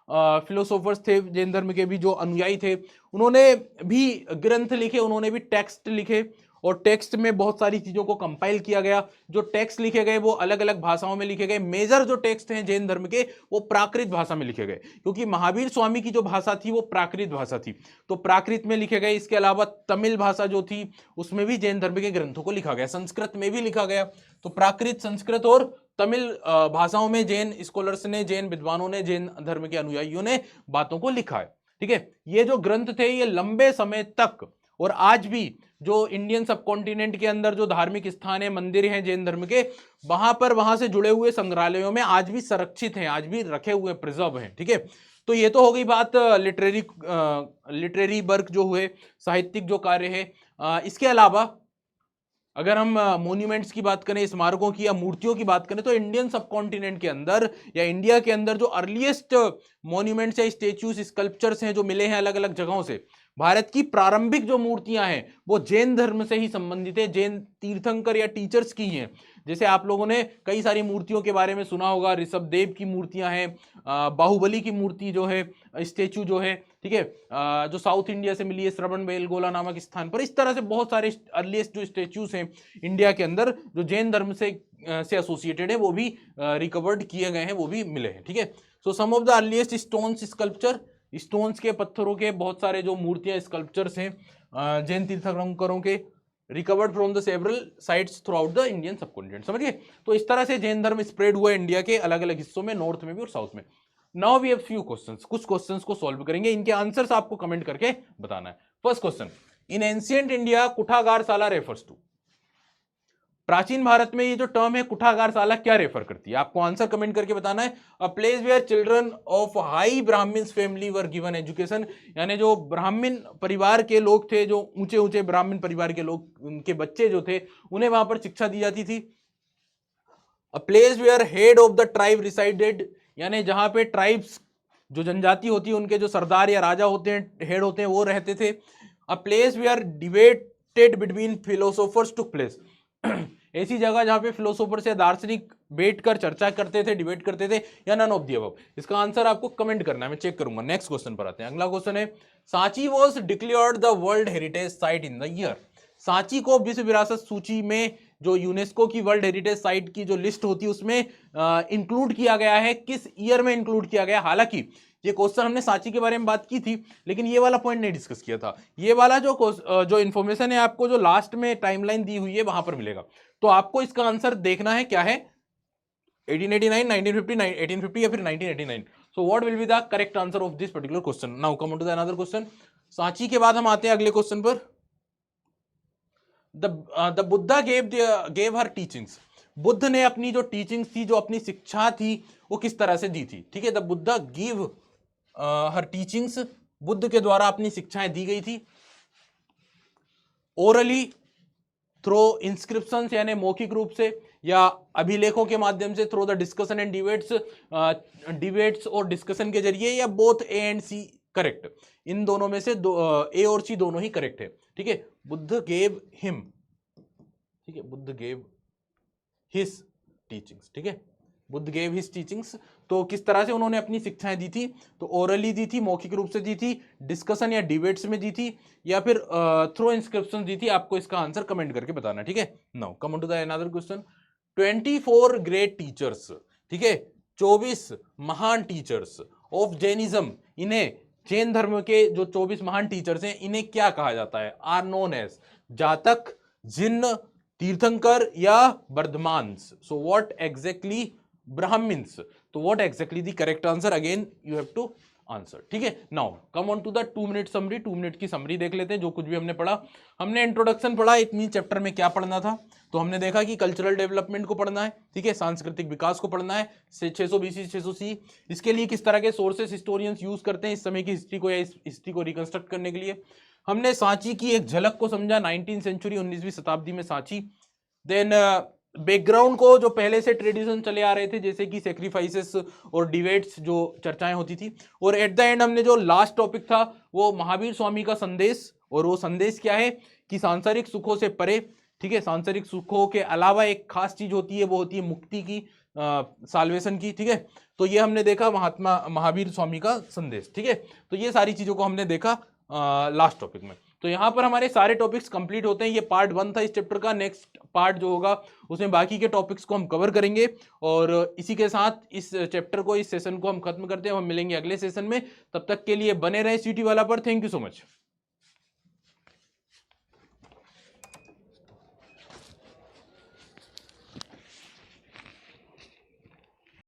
फिलोसोफर्स थे, जैन धर्म के भी जो अनुयायी थे, उन्होंने भी ग्रंथ लिखे, उन्होंने भी टेक्स्ट लिखे, और टेक्स्ट में बहुत सारी चीजों को कंपाइल किया गया। जो टेक्स्ट लिखे गए वो अलग अलग भाषाओं में लिखे गए। मेजर जो टेक्स्ट हैं जैन धर्म के, वो प्राकृत भाषा में लिखे गए, क्योंकि महावीर स्वामी की जो भाषा थी वो प्राकृत भाषा थी, तो प्राकृत में लिखे गए। इसके अलावा तमिल भाषा जो थी, उसमें भी जैन धर्म के ग्रंथों को लिखा गया, संस्कृत में भी लिखा गया। तो प्राकृत, संस्कृत और तमिल भाषाओं में जैन स्कॉलर्स ने, जैन विद्वानों ने, जैन धर्म के अनुयायियों ने बातों को लिखा है, ठीक है। ये जो ग्रंथ थे, ये लंबे समय तक, और आज भी जो इंडियन सब कॉन्टिनेंट के अंदर जो धार्मिक स्थान है, मंदिर हैं जैन धर्म के, वहां से जुड़े हुए संग्रहालयों में आज भी संरक्षित हैं, आज भी रखे हुए, प्रिजर्व हैं, ठीक है। तो ये तो हो गई बात लिटरेरी वर्क जो हुए, साहित्यिक जो कार्य है। इसके अलावा अगर हम मॉन्यूमेंट्स की बात करें, स्मारकों की या मूर्तियों की बात करें, तो इंडियन सब कॉन्टिनेंट के अंदर या इंडिया के अंदर जो अर्लीस्ट मॉन्यूमेंट्स या स्टेच्यूज, स्कल्पचर्स हैं जो मिले हैं अलग अलग जगहों से, भारत की प्रारंभिक जो मूर्तियां हैं वो जैन धर्म से ही संबंधित है, जैन तीर्थंकर या टीचर्स की हैं। जैसे आप लोगों ने कई सारी मूर्तियों के बारे में सुना होगा, ऋषभ देव की मूर्तियां हैं, बाहुबली की मूर्ति जो है, स्टेचू जो है, ठीक है, जो साउथ इंडिया से मिली है, श्रवण बेलगोला नामक स्थान पर। इस तरह से बहुत सारे अर्लीस्ट जो स्टेच्यूज हैं इंडिया के अंदर जो जैन धर्म से एसोसिएटेड है, वो भी रिकवर्ड किए गए हैं, वो भी मिले हैं, ठीक है। So some of the earliest stones sculpture, stones के, पत्थरों के बहुत सारे जो मूर्तियां, स्कल्पचर्स हैं जैन तीर्थंकरों के, recovered from the several sites through out the Indian subcontinent, समझिए। तो इस तरह से जैन धर्म स्प्रेड हुआ इंडिया के अलग अलग हिस्सों में, नॉर्थ में भी और साउथ में। Now we have few questions, कुछ क्वेश्चंस को सॉल्व करेंगे, इनके आंसर्स आपको कमेंट करके बताना है। First question, in ancient India कुठागारशाला रेफर्स टू, प्राचीन भारत में ये जो टर्म है कुठागारशाला क्या रेफर करती है? आपको आंसर कमेंट करके बताना है। A place where children of high Brahmins family were given education, यानी जो ब्राह्मण परिवार के लोग थे, जो ऊंचे ऊंचे ब्राह्मण परिवार के लोग, उनके बच्चे जो थे, उन्हें वहां पर शिक्षा दी जाती थी। A place where head of the tribe resided, यानी जहां पे ट्राइब्स जो जनजाति होती है उनके जो सरदार या राजा होते हैं, हेड होते हैं, वो रहते थे। A place where debated between philosophers took place, ऐसी जगह जहां पे फिलोसोफर्स या दार्शनिक बैठकर चर्चा करते थे, डिबेट करते थे, या नन ऑफ द अबव। इसका आंसर आपको कमेंट करना है, मैं चेक करूंगा। नेक्स्ट क्वेश्चन पर आते हैं। अगला क्वेश्चन है, Sanchi was declared the world heritage site in the year. Sanchi को विश्व विरासत सूची में, जो यूनेस्को की वर्ल्ड हेरिटेज साइट की जो लिस्ट होती है उसमें इंक्लूड किया गया है। किस ईयर में इंक्लूड किया गया? हालांकि ये क्वेश्चन हमने सांची के बारे में बात की थी, लेकिन ये वाला पॉइंट नहीं डिस्कस किया था। ये वाला जो इन्फॉर्मेशन है आपको जो लास्ट में टाइमलाइन दी हुई है वहां पर मिलेगा। तो आपको इसका आंसर देखना है क्या है, 1889, 1950, 1850 या फिर 1989। So what will be the correct answer of this particular question? Now come on to the another question. Sanchi के बाद हम आते हैं अगले क्वेश्चन पर। The Buddha gave her teachings. Buddha ने अपनी जो टीचिंग्स थी, जो अपनी शिक्षा थी, वो किस तरह से दी थी? ठीक है, the Buddha give her teachings, Buddha के द्वारा अपनी शिक्षाएं दी गई थी। ओरली, थ्रो इंस्क्रिप्शंस यानी मौखिक रूप से, या अभिलेखों के माध्यम से, through the discussion and debates और डिस्कशन के जरिए, या both a and c correct? इन दोनों में से ए और सी दोनों ही करेक्ट है। ठीक है, बुद्ध गेव हिम, ठीक है, बुद्ध गेव हिज टीचिंग्स। ठीक है, बुद्ध गेव हिज टीचिंग्स। तो किस तरह से उन्होंने अपनी शिक्षाएं दी थी? तो ओरली दी थी, मौखिक रूप से दी थी, डिस्कशन या डिबेट्स में दी थी, या फिर थ्रू इंस्क्रिप्शन दी थी? आपको इसका आंसर कमेंट करके बताना। ठीक है, now come on to the another question. 24 great teachers, ठीक है, 24 महान टीचर्स ऑफ जैनिज्म, इन्हें जैन धर्म के जो 24 महान टीचर्स हैं, इन्हें क्या कहा जाता है? आर नोन एज जातक, जिन्न, तीर्थंकर या वर्धमांस। So what exactly Brahmans? तो what exactly the correct answer? Again you have to answer. ठीक है, now come on to the 2 minute summary. 2 minute की समरी देख लेते हैं जो कुछ भी हमने पढ़ा। हमने इंट्रोडक्शन पढ़ा, इतनी चैप्टर में क्या पढ़ना था। तो हमने देखा कि कल्चरल डेवलपमेंट को पढ़ना है, ठीक है, सांस्कृतिक विकास को पढ़ना है, 600 BC 600 CE। इसके लिए किस तरह के सोर्सेस हिस्टोरियंस यूज करते हैं इस समय की हिस्ट्री को, या इस हिस्ट्री को रिकंस्ट्रक्ट करने के लिए। हमने सांची की एक झलक को समझा, 19वीं सेंचुरी 19वीं शताब्दी में सांची। देन बैकग्राउंड को, जो पहले से ट्रेडिशन चले आ रहे थे, जैसे कि सेक्रीफाइसेस और डिबेट्स जो चर्चाएं होती थी। और एट द एंड हमने जो लास्ट टॉपिक था वो महावीर स्वामी का संदेश। और वो संदेश क्या है कि सांसारिक सुखों से परे, ठीक है, सांसारिक सुखों के अलावा एक खास चीज होती है, वो होती है मुक्ति की, साल्वेशन की। ठीक है, तो ये हमने देखा महात्मा महावीर स्वामी का संदेश। ठीक है, तो ये सारी चीजों को हमने देखा लास्ट टॉपिक में। तो यहाँ पर हमारे सारे टॉपिक्स कंप्लीट होते हैं। ये पार्ट 1 था इस चैप्टर का। नेक्स्ट पार्ट जो होगा उसमें बाकी के टॉपिक्स को हम कवर करेंगे। और इसी के साथ इस चैप्टर को, इस सेशन को हम खत्म करते हैं। हम मिलेंगे अगले सेशन में। तब तक के लिए बने रहे सिटी वाला पर। Thank you so much.